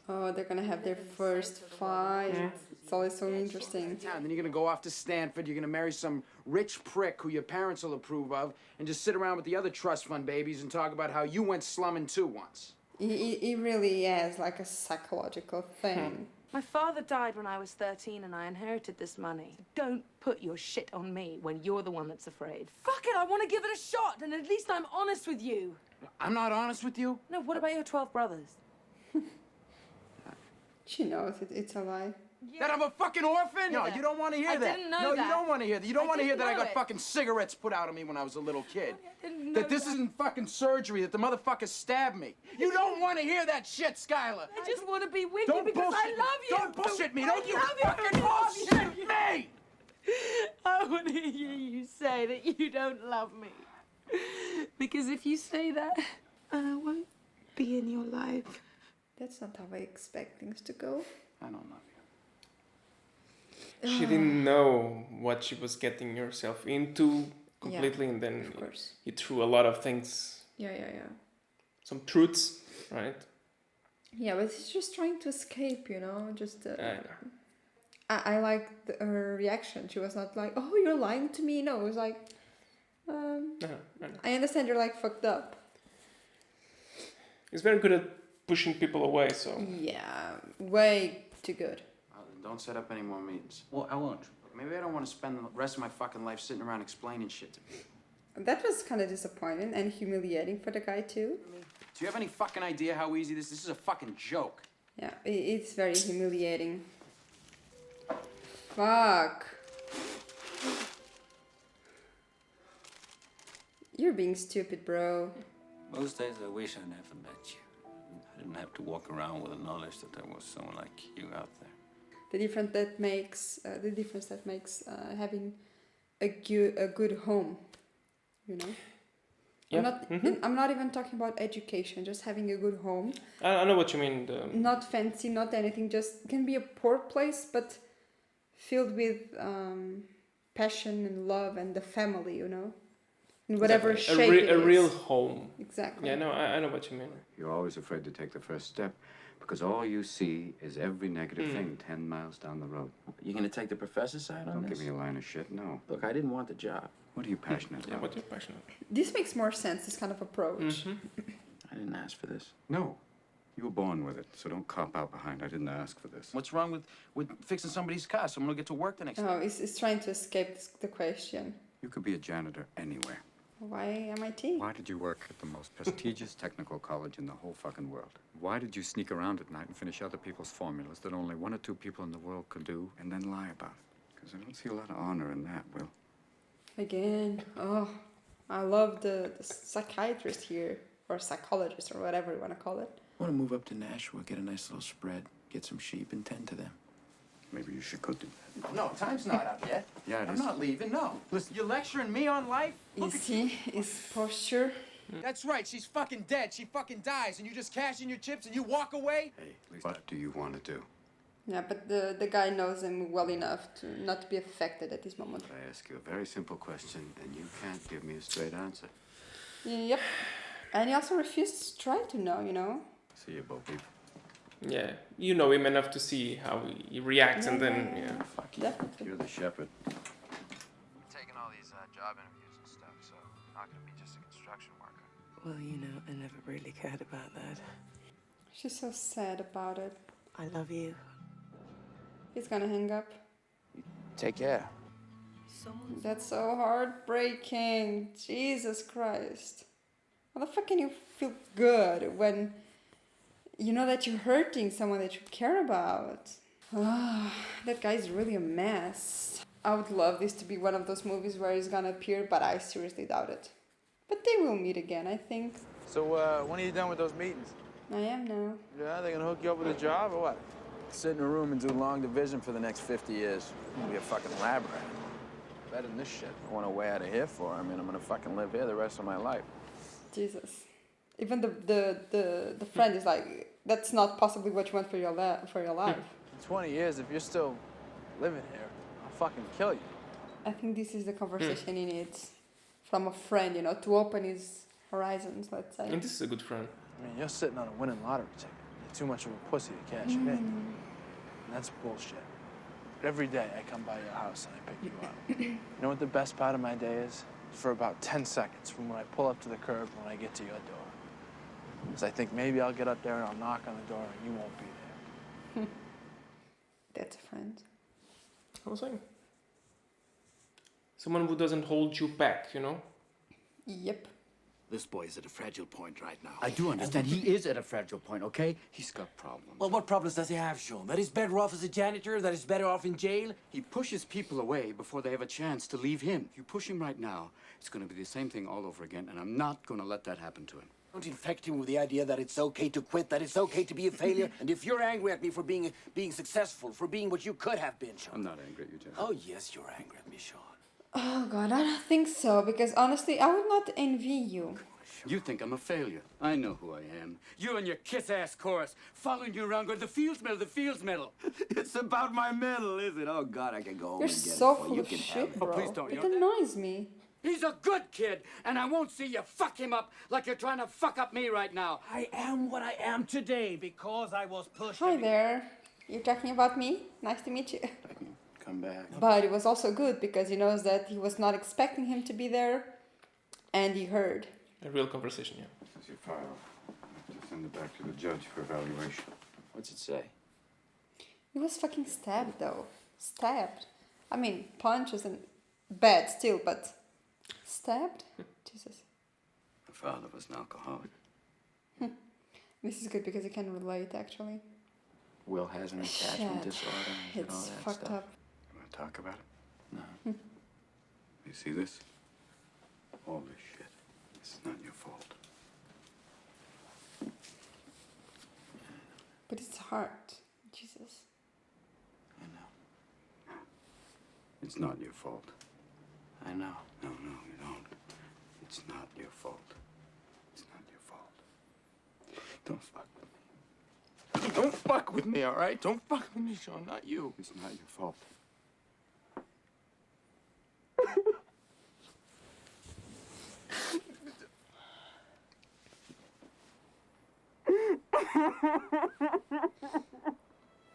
S2: Oh, they're gonna have their first fight. It's always so interesting.
S18: Then you're gonna go off to Stanford, you're gonna marry some rich prick who your parents will approve of, and just sit around with the other trust fund babies and talk about how you went slumming too once.
S2: He really has like a psychological thing.
S5: My father died when I was 13 and I inherited this money. Don't put your shit on me when you're the one that's afraid. Fuck it, I want to give it a shot, and at least I'm honest with you.
S18: I'm not honest with you?
S5: No, what about your 12 brothers?
S2: She knows it's a lie.
S18: That I'm a fucking orphan? No,
S5: that.
S18: you don't want to hear
S5: I
S18: that.
S5: didn't know
S18: no,
S5: that.
S18: you don't want to hear that. You don't
S5: I
S18: want to hear
S5: didn't
S18: that I
S5: know
S18: got
S5: it.
S18: fucking cigarettes put out of me when I was a little kid.
S5: I didn't know
S18: That this
S5: that.
S18: isn't fucking surgery, that the motherfucker stabbed me. You don't want to hear that shit, Skylar.
S5: I just want to be with
S18: Don't
S5: you because
S18: bullshit
S5: I love you.
S18: Don't bullshit me.
S5: I
S18: Don't you
S5: love you.
S18: fucking bullshit me.
S5: I want to hear you say that you don't love me. Because if you say that, I won't be in your life.
S2: That's not how I expect things to go.
S7: I don't love
S1: She didn't know what she was getting herself into completely,
S2: Yeah,
S1: and then
S2: of course.
S1: he threw a lot of things,
S2: Yeah.
S1: some truths, right?
S2: Yeah, but he's just trying to escape, you know? Just.
S1: I know.
S2: I liked her reaction. She was not like, "Oh, you're lying to me." No, it was like,
S1: I know.
S2: I understand you're like fucked up.
S1: He's very good at pushing people away. So
S2: Yeah, way too good.
S7: Don't set up any more meetings.
S14: Well, I won't.
S7: Maybe I don't want to spend the rest of my fucking life sitting around explaining shit to people.
S2: That was kind of disappointing and humiliating for the guy too.
S7: Do you have any fucking idea how easy this is? This is a fucking joke.
S2: Yeah, it's very humiliating. Fuck. You're being stupid, bro.
S14: Most days I wish I never met you. I didn't have to walk around with the knowledge that there was someone like you out there.
S2: The difference that makes having a good home, you know.
S1: Yeah.
S2: I'm not even talking about education. Just having a good home.
S1: I know what you mean.
S2: Not fancy, not anything. Just can be a poor place, but filled with passion and love and the family, you know. In whatever shape it is.
S1: A real home.
S2: Exactly.
S1: Yeah, no, I know what you mean.
S13: You're always afraid to take the first step because all you see is every negative thing 10 miles down the road.
S7: You gonna take the professor's side on
S13: Don't
S7: this?
S13: give me a line of shit, no.
S7: Look, I didn't want the job.
S13: What are you passionate
S1: Yeah,
S13: about?
S1: what are you passionate about?
S2: This makes more sense. This kind of approach.
S7: I didn't ask for this.
S13: No. You were born with it, so don't cop out behind. I didn't ask for this.
S7: What's wrong with fixing somebody's car so I'm gonna get to work the next day?
S2: Oh, it's trying to escape the question.
S13: You could be a janitor anywhere.
S2: Why MIT?
S13: Why did you work at the most prestigious technical college in the whole fucking world? Why did you sneak around at night and finish other people's formulas that only 1 or 2 people in the world could do and then lie about it? Because I don't see a lot of honor in that, Will.
S2: Again, oh, I love the psychiatrist here, or psychologist, or whatever you want to call it.
S18: I want to move up to Nashua, get a nice little spread, get some sheep, and tend to them.
S13: Maybe you should go do that.
S18: No, time's not up yet.
S13: Yeah, it
S18: I'm
S13: is.
S18: not leaving, no. Listen, you're lecturing me on life?
S2: You see his posture?
S18: That's right, she's fucking dead. She fucking dies, and you just cash in your chips and you walk away?
S13: Hey, what do you want to do?
S2: Yeah, but the guy knows him well enough to not be affected at this moment.
S13: I ask you a very simple question, and you can't give me a straight answer.
S2: Yep. And he also refused to try to know, you know?
S13: See you, Bo Peep.
S1: Yeah, you know him enough to see how he reacts, and then
S13: Fuck you.
S2: Definitely.
S13: You're the shepherd.
S19: I'm taking all these job interviews and stuff, so I'm not gonna be just a construction worker.
S17: Well, you know, I never really cared about that.
S2: She's so sad about it.
S17: I love you.
S2: He's gonna hang up.
S18: Take care.
S2: That's so heartbreaking. Jesus Christ. How the fuck can you feel good when you know that you're hurting someone that you care about? That guy's really a mess. I would love this to be one of those movies where he's gonna appear, but I seriously doubt it. But they will meet again, I think.
S4: So, when are you done with those meetings?
S2: I am now.
S4: Yeah, they gonna hook you up with a job or what?
S18: Sit in a room and do long division for the next 50 years. Be a fucking lab rat. Better than this shit. I want a way out of here for. I mean, I'm gonna fucking live here the rest of my life.
S2: Jesus. Even the friend is like, that's not possibly what you want for your life.
S4: In 20 years, if you're still living here, I'll fucking kill you.
S2: I think this is the conversation he needs from a friend, you know, to open his horizons, let's say.
S1: And this is a good friend.
S4: I mean, you're sitting on a winning lottery ticket. You're too much of a pussy to cash it in. And that's bullshit. Every day I come by your house and I pick you up. You know what the best part of my day is? For about 10 seconds from when I pull up to the curb to when I get to your door. Because I think maybe I'll get up there and I'll knock on the door and you won't be there.
S2: That's a friend.
S1: I was saying. Someone who doesn't hold you back, you know?
S2: Yep.
S20: This boy is at a fragile point right now.
S14: I do understand. He is at a fragile point, okay?
S13: He's got problems.
S20: Well, what problems does he have, Sean? That he's better off as a janitor? That he's better off in jail?
S13: He pushes people away before they have a chance to leave him. If you push him right now, it's going to be the same thing all over again, and I'm not going to let that happen to him.
S20: Don't infect him with the idea that it's okay to quit, that it's okay to be a failure. And if you're angry at me for being successful, for being what you could have been, Sean.
S13: I'm not angry at you, Jeff.
S20: Oh, yes, you're angry at me, Sean.
S2: Oh, God, I don't think so, because honestly, I would not envy you.
S13: You think I'm a failure. I know who I am. You and your kiss-ass chorus, following you around going, the Fields Medal, the Fields Medal.
S20: It's about my medal, is it? Oh, God, I can go home
S2: You're
S20: and get
S2: so
S20: it for
S2: full
S20: you.
S2: of
S20: Can have
S2: shit,
S20: it.
S2: bro.
S13: Oh, please don't.
S2: It annoys me.
S13: He's a good kid, and I won't see you fuck him up like you're trying to fuck up me right now.
S20: I am what I am today because I was pushed.
S2: Hi there. You're talking about me? Nice to meet you.
S13: Come back.
S2: But it was also good because he knows that he was not expecting him to be there, and he heard.
S1: A real conversation, yeah.
S13: This is your file. Just send
S16: send it back to the judge for evaluation.
S7: What's it say?
S2: He was fucking stabbed though. Stabbed. I mean, punch isn't bad still, but stabbed? Jesus.
S16: My father was an alcoholic.
S2: This is good because I can relate actually.
S7: Will has an attachment
S2: Shit.
S7: disorder and all
S2: It's
S7: that
S2: fucked
S7: stuff.
S2: up.
S16: You want to talk about it?
S7: No.
S16: You see this? All this shit. This is not your fault.
S2: But it's hard. Jesus.
S16: I know. It's not your fault.
S7: I know.
S16: No, you don't. It's not your fault. It's not your fault. Don't fuck with me. Don't fuck with me, all right? Don't fuck with me, Sean. Not you. It's not your fault.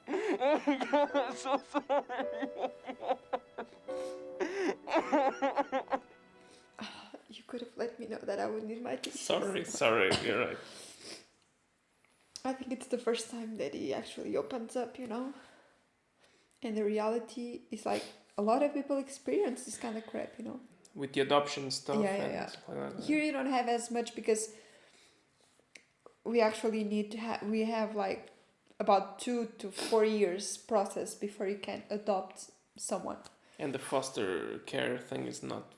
S8: Oh my God, I'm so sorry.
S2: You could have let me know that I would need my tissues.
S1: Sorry, you're right.
S2: I think it's the first time that he actually opens up, you know? And the reality is like a lot of people experience this kind of crap, you know?
S1: With the adoption stuff.
S2: Yeah.
S1: Stuff like that.
S2: Here you don't have as much because we actually need to have, we have like about 2 to 4 years process before you can adopt someone.
S1: And the foster care thing is not,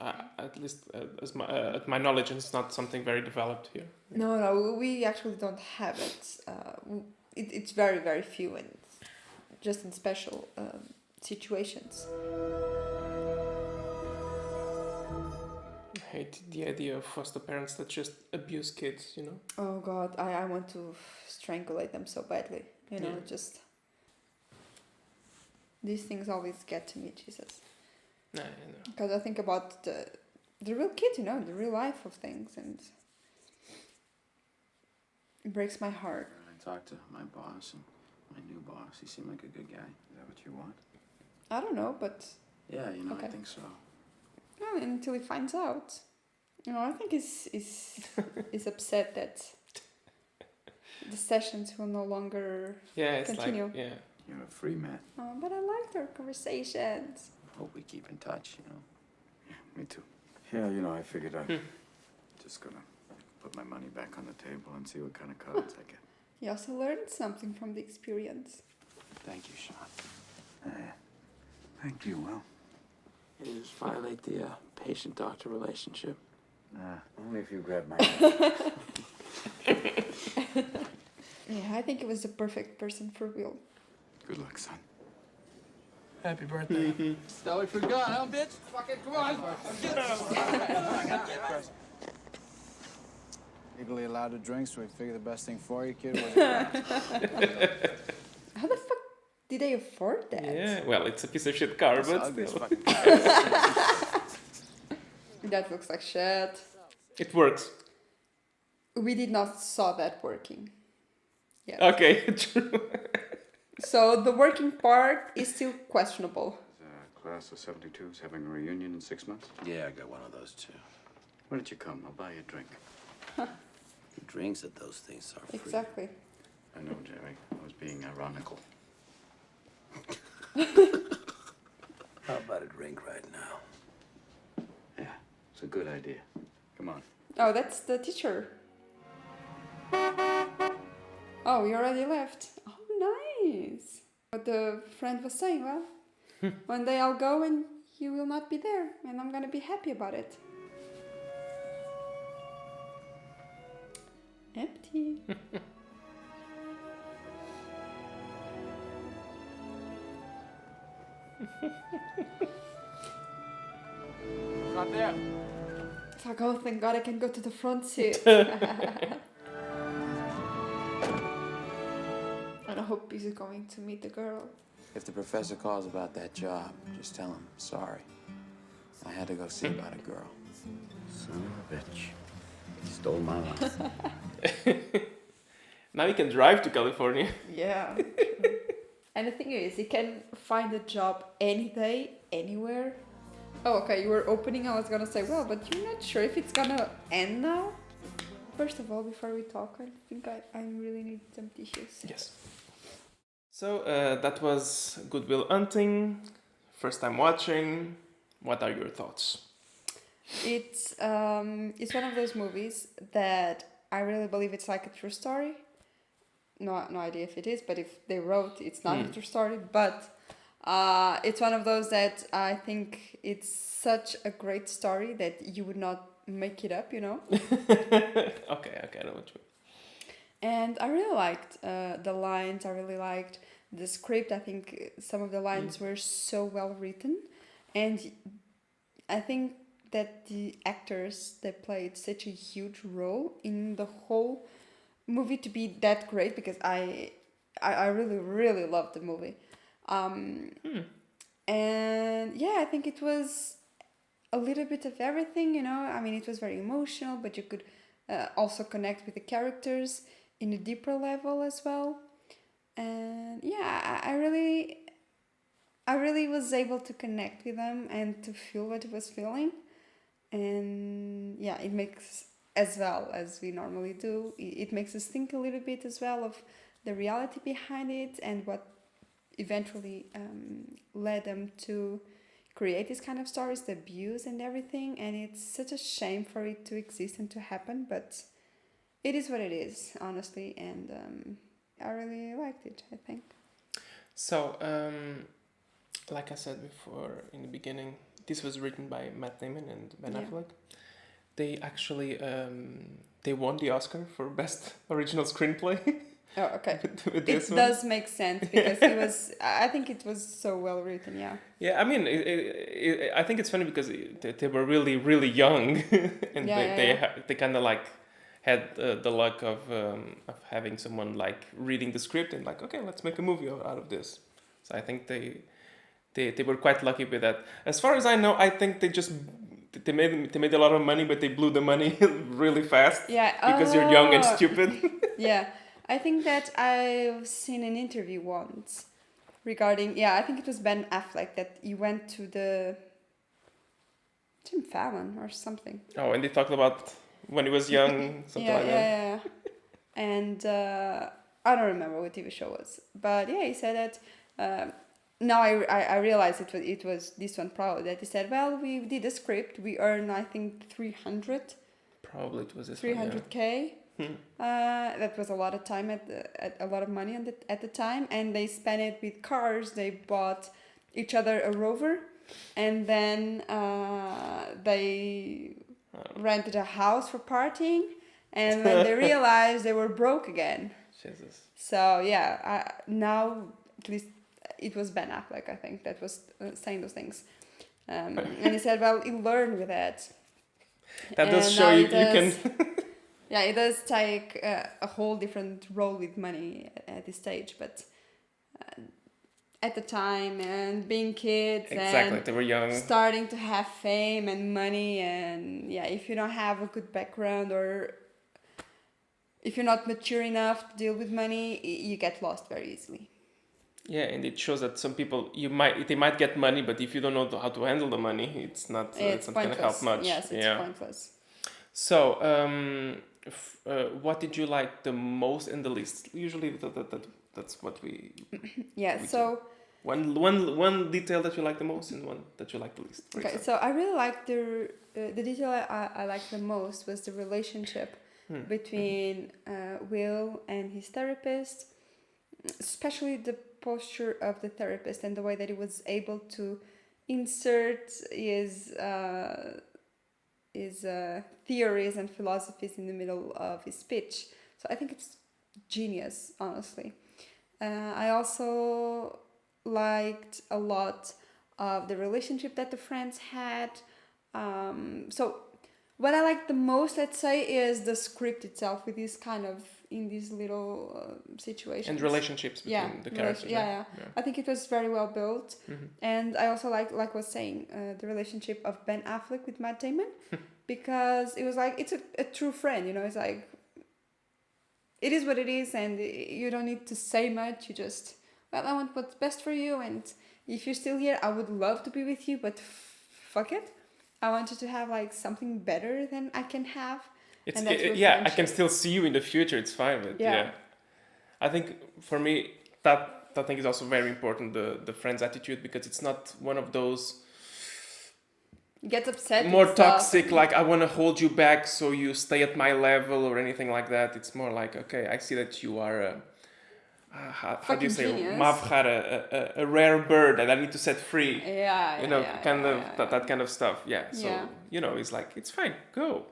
S1: at least at my knowledge, it's not something very developed here.
S2: No, we actually don't have it. It's very, very few and just in special situations.
S1: I hate the idea of foster parents that just abuse kids, you know?
S2: Oh God, I want to strangulate them so badly. You know, just... These things always get to me, Jesus.
S1: I know.
S2: Because I think about the real kid, you know, the real life of things, and it breaks my heart.
S7: I talked to my boss and my new boss. He seemed like a good guy. Is that what you want?
S2: I don't know, but...
S7: Yeah, you know,
S2: Okay.
S7: I think so.
S2: Well, until he finds out. You know, I think he's upset that the sessions will no longer continue.
S1: Like, yeah.
S7: You're a free man.
S2: Oh, but I liked our conversations.
S7: Hope we keep in touch, you know.
S16: Yeah, me too. Yeah, you know, I figured I'm just gonna put my money back on the table and see what kind of cards I get.
S2: You also learned something from the experience.
S7: Thank you, Sean.
S16: Thank you, Will.
S7: You just violate the patient-doctor relationship.
S16: Only if you grab my hand.
S2: Yeah, I think it was the perfect person for Will.
S16: Good luck, son.
S18: Happy birthday.
S8: So we forgot, huh, bitch? Fucking come on.
S18: Legally allowed to drink, so we figured the best thing for you, kid, was
S2: How the fuck did they afford that?
S1: Yeah, well, it's a piece of shit car, but still.
S2: That looks like shit.
S1: It works.
S2: We did not saw that working. Yeah.
S1: Okay, true.
S2: So the working part is still questionable.
S16: Class of 72's having a reunion in 6 months?
S20: Yeah, I got one of those too.
S16: Why don't you come? I'll buy you a drink.
S20: The drinks at those things are free.
S2: Exactly.
S16: I know, Jerry. I was being ironical.
S20: How about a drink right now?
S16: Yeah, it's a good idea. Come on.
S2: Oh, that's the teacher. Oh, you already left. Oh, nice. But the friend was saying, well, one day I'll go and you will not be there, and I'm gonna be happy about it. Empty.
S18: Not there.
S2: It's like, oh, thank God I can go to the front seat. And I hope he's going to meet the girl.
S7: If the professor calls about that job, just tell him, sorry. I had to go see about a girl.
S16: Son of a bitch. He stole my life.
S1: Now you can drive to California.
S2: Yeah. And the thing is, you can find a job any day, anywhere. Oh, okay, you were opening. I was gonna say, well, but you're not sure if it's gonna end now? First of all, before we talk, I think I really need some tissues.
S1: Yes. So that was Good Will Hunting. First time watching. What are your thoughts?
S2: It's one of those movies that I really believe it's like a true story. No idea if it is, but if they wrote, it's not a true story. But it's one of those that I think it's such a great story that you would not make it up, you know.
S1: Okay, I know what you mean.
S2: And I really liked the lines. I really liked the script. I think some of the lines were so well written, and I think that the actors they played such a huge role in the whole movie to be that great, because I really loved the movie. And yeah, I think it was a little bit of everything, you know. I mean, it was very emotional, but you could also connect with the characters in a deeper level as well. And yeah, I really was able to connect with them and to feel what it was feeling. And yeah, it makes, as well as we normally do, it makes us think a little bit as well of the reality behind it and what eventually led them to create these kind of stories, the abuse and everything. And it's such a shame for it to exist and to happen, but it is what it is, honestly. And I really liked it, I think.
S1: So, like I said before in the beginning, this was written by Matt Damon and Ben Affleck. They actually they won the Oscar for Best Original Screenplay.
S2: Oh, okay.
S1: with
S2: it does make sense because it was. I think it was so well written. Yeah.
S1: Yeah, I mean, I think it's funny because they were really young, and they kind of like had the luck of having someone like reading the script and like, okay, let's make a movie out of this. So I think they were quite lucky with that. As far as I know, I think they made a lot of money, but they blew the money really fast.
S2: Yeah.
S1: Because you're young and stupid.
S2: Yeah. I think that I've seen an interview once regarding, I think it was Ben Affleck that he went to the Jim Fallon or something.
S1: Oh, and they talked about when he was young, something like that.
S2: Yeah. And I don't remember what TV show was, but yeah, he said that. Now I realized it was this one probably that he said, well, we did a script, we earned I think 300.
S1: Probably it was this
S2: 300K. That was a lot of time a lot of money at the time, and they spent it with cars. They bought each other a Rover, and then they rented a house for partying, and when they realized they were broke again.
S1: Jesus.
S2: So yeah, now at least it was Ben Affleck, I think, that was saying those things, and he said, well, he learned with that.
S1: That does show you can.
S2: Yeah, it does take a whole different role with money at this stage, but at the time and being kids
S1: exactly,
S2: and
S1: they were young,
S2: starting to have fame and money, and yeah, if you don't have a good background or if you're not mature enough to deal with money, you get lost very easily.
S1: Yeah, and it shows that some people they might get money, but if you don't know how to handle the money, it's not going to help much.
S2: Yes, it's pointless.
S1: So, what did you like the most and the least? Usually, that's what we.
S2: Yeah.
S1: We
S2: so.
S1: Do. One detail that you like the most and one that you like the least.
S2: Okay, so I really liked the detail I liked the most was the relationship between Will and his therapist, especially the posture of the therapist and the way that he was able to insert his theories and philosophies in the middle of his speech. So I think it's genius, honestly. I also liked a lot of the relationship that the friends had. So what I liked the most, let's say, is the script itself with this kind of in these little situations.
S1: And relationships between the characters.
S2: Yeah. I think it was very well built. Mm-hmm. And I also like I was saying, the relationship of Ben Affleck with Matt Damon, because it was like, it's a true friend, you know, it's like, it is what it is, and you don't need to say much, you just, well, I want what's best for you, and if you're still here, I would love to be with you, but fuck it. I want you to have like something better than I can have,
S1: It's
S2: and that's real
S1: yeah, I
S2: friendship.
S1: can still see you in the future. It's fine, but
S2: Yeah.
S1: yeah. I think for me that thing is also very important. The friend's attitude, because it's not one of those
S2: Gets upset.
S1: more
S2: and stuff.
S1: toxic, like I want to hold you back so you stay at my level or anything like that. It's more like, okay, I see that you are how do you say,
S2: genius.
S1: a rare bird that I need to set free.
S2: Yeah,
S1: You know,
S2: yeah,
S1: kind
S2: yeah,
S1: of
S2: yeah,
S1: that kind of stuff. Yeah. So
S2: Yeah.
S1: you know, it's like, it's fine, go.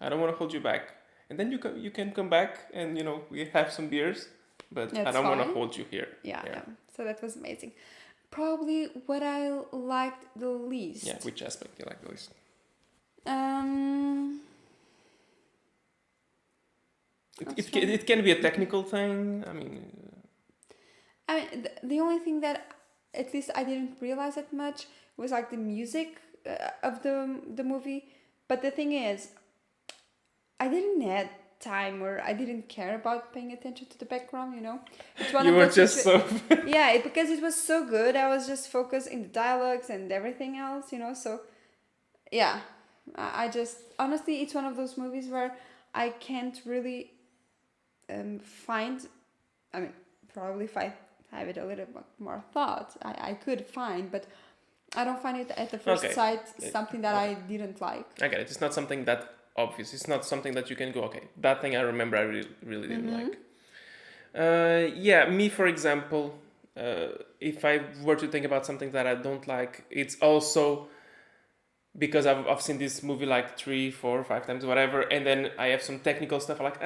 S1: I don't want to hold you back. And then you can come back and, you know, we have some beers, but I
S2: That's
S1: don't want to
S2: fine.
S1: hold you here.
S2: Yeah, yeah. So that was amazing. Probably what I liked the least.
S1: Yeah, which aspect you like the least? It can be a technical thing. I mean,
S2: the only thing that at least I didn't realize that much was like the music of the movie. But the thing is, I didn't have time, or I didn't care about paying attention to the background, you know. It's one
S1: You
S2: of
S1: were
S2: those
S1: just so
S2: yeah, because it was so good. I was just focused in the dialogues and everything else, you know. So yeah, I just honestly, it's one of those movies where I can't really find. I mean, probably if I have it a little bit more thought, I could find, but I don't find it at the first
S1: Okay.
S2: sight something that I didn't like.
S1: I get it. It's not something that obvious. It's not something that you can go, okay, that thing I remember I really didn't like. Yeah, me, for example, if I were to think about something that I don't like, it's also because I've seen this movie like 3, 4, 5 times, whatever, and then I have some technical stuff. I'm like,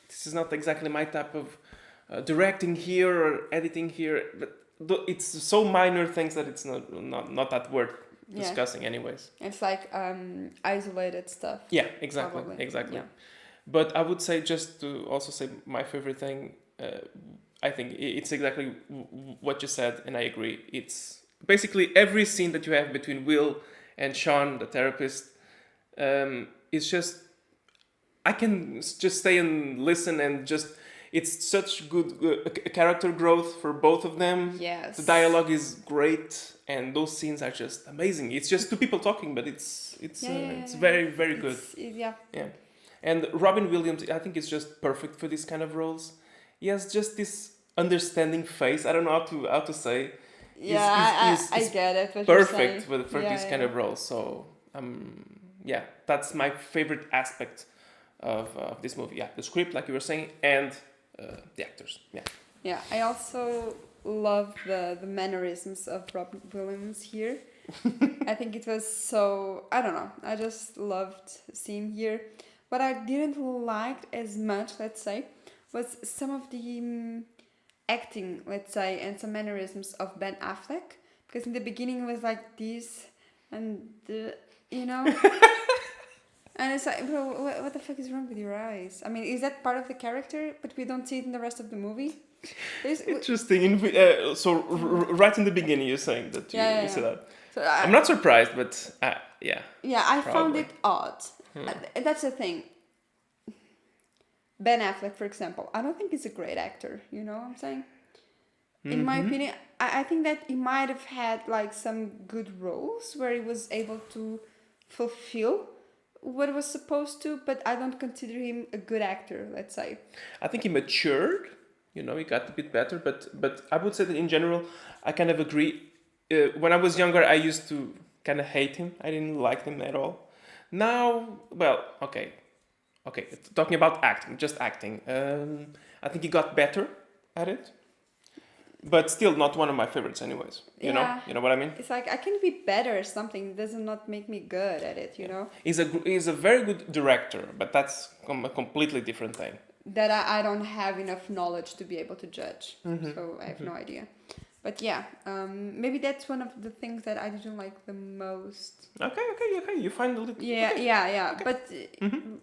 S1: this is not exactly my type of directing here or editing here, but it's so minor things that it's not that worth discussing anyways.
S2: It's like isolated stuff.
S1: Yeah, exactly,
S2: probably.
S1: exactly.
S2: Yeah.
S1: But I would say, just to also say my favorite thing, I think it's exactly what you said, and I agree. It's basically every scene that you have between Will and Sean, the therapist. It's just, I can just stay and listen and just, it's such good character growth for both of them.
S2: Yes.
S1: The dialogue is great, and those scenes are just amazing. It's just two people talking, but it's very, very good.
S2: Yeah.
S1: Yeah. And Robin Williams, I think, is just perfect for this kind of roles. He has just this understanding face. I don't know how to say.
S2: Yeah, I get it. What
S1: Perfect
S2: you're saying.
S1: for this kind of roles. So yeah, that's my favorite aspect of this movie. Yeah, the script, like you were saying, and the actors. Yeah.
S2: Yeah, I also love the mannerisms of Robin Williams here. I think it was so, I don't know, I just loved seeing here. What I didn't like as much, let's say, was some of the acting, let's say, and some mannerisms of Ben Affleck. Because in the beginning it was like this, and you know? And it's like, bro, what the fuck is wrong with your eyes? I mean, is that part of the character, but we don't see it in the rest of the movie?
S1: Interesting. So right in the beginning, you're saying that you see that.
S2: So
S1: I'm not surprised, but yeah.
S2: Yeah, I found
S1: probably.
S2: it odd. That's the thing. Ben Affleck, for example, I don't think he's a great actor. You know what I'm saying? In my opinion, I think that he might have had like some good roles where he was able to fulfill what was supposed to, but I don't consider him a good actor, let's say.
S1: I think he matured. You know, he got a bit better, but I would say that in general, I kind of agree. When I was younger, I used to kind of hate him. I didn't like him at all. Now, well, okay, talking about acting, just acting. I think he got better at it, but still not one of my favorites anyways. You know what I mean?
S2: It's like, I can be better at something. It does not make me good at it, you know?
S1: He's a very good director, but that's a completely different thing.
S2: That I don't have enough knowledge to be able to judge. So I have no idea. But yeah, maybe that's one of the things that I didn't like the most.
S1: Okay. You find a little.
S2: Yeah,
S1: okay.
S2: yeah. Okay.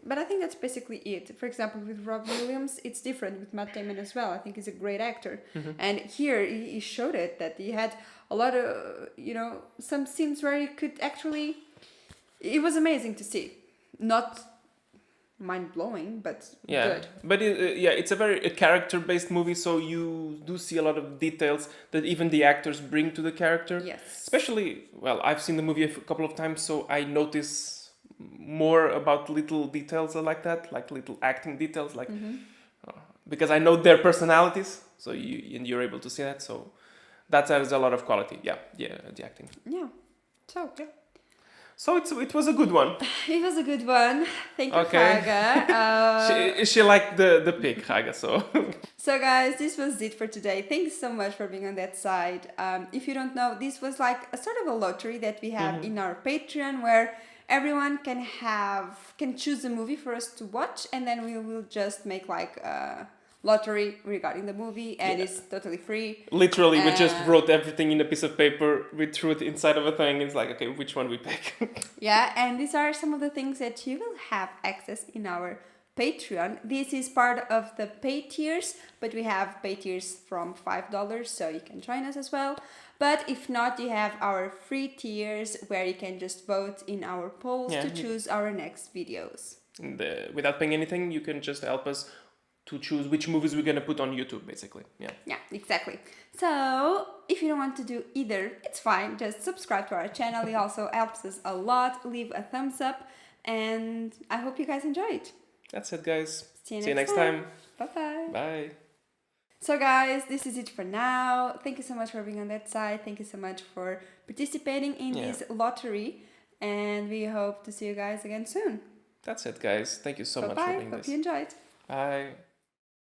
S2: But I think that's basically it. For example, with Rob Williams, it's different with Matt Damon as well. I think he's a great actor, and here he showed it that he had a lot of some scenes where he could actually. It was amazing to see, not mind-blowing, but good.
S1: But it's a very character-based movie, so you do see a lot of details that even the actors bring to the character.
S2: Yes.
S1: Especially, well, I've seen the movie a couple of times, so I notice more about little details like that, like little acting details, like because I know their personalities, so you're able to see that. So that adds a lot of quality. Yeah, the acting.
S2: Yeah. So
S1: So it was a good one.
S2: It was a good one. Thank you,
S1: Okay.
S2: Haga.
S1: She liked the pick, Haga. So.
S2: So guys, this was it for today. Thanks so much for being on that side. If you don't know, this was like a sort of a lottery that we have in our Patreon, where everyone can choose a movie for us to watch, and then we will just make like a lottery regarding the movie, and it's totally free.
S1: Literally, we just wrote everything in a piece of paper. We threw it inside of a thing. It's like, okay, which one we pick?
S2: Yeah, and these are some of the things that you will have access in our Patreon. This is part of the pay tiers, but we have pay tiers from $5, so you can join us as well. But if not, you have our free tiers where you can just vote in our polls to choose our next videos.
S1: And, without paying anything, you can just help us to choose which movies we're gonna put on YouTube, basically. Yeah,
S2: exactly. So if you don't want to do either, it's fine. Just subscribe to our channel. It also helps us a lot. Leave a thumbs up, and I hope you guys enjoyed.
S1: That's it, guys.
S2: See you next time. Bye-bye.
S1: Bye.
S2: So guys, this is it for now. Thank you so much for being on that side. Thank you so much for participating in this lottery. And we hope to see you guys again soon.
S1: That's it, guys. Thank you so much for
S2: Bye-bye.
S1: doing
S2: Hope
S1: this.
S2: you enjoyed.
S1: Bye.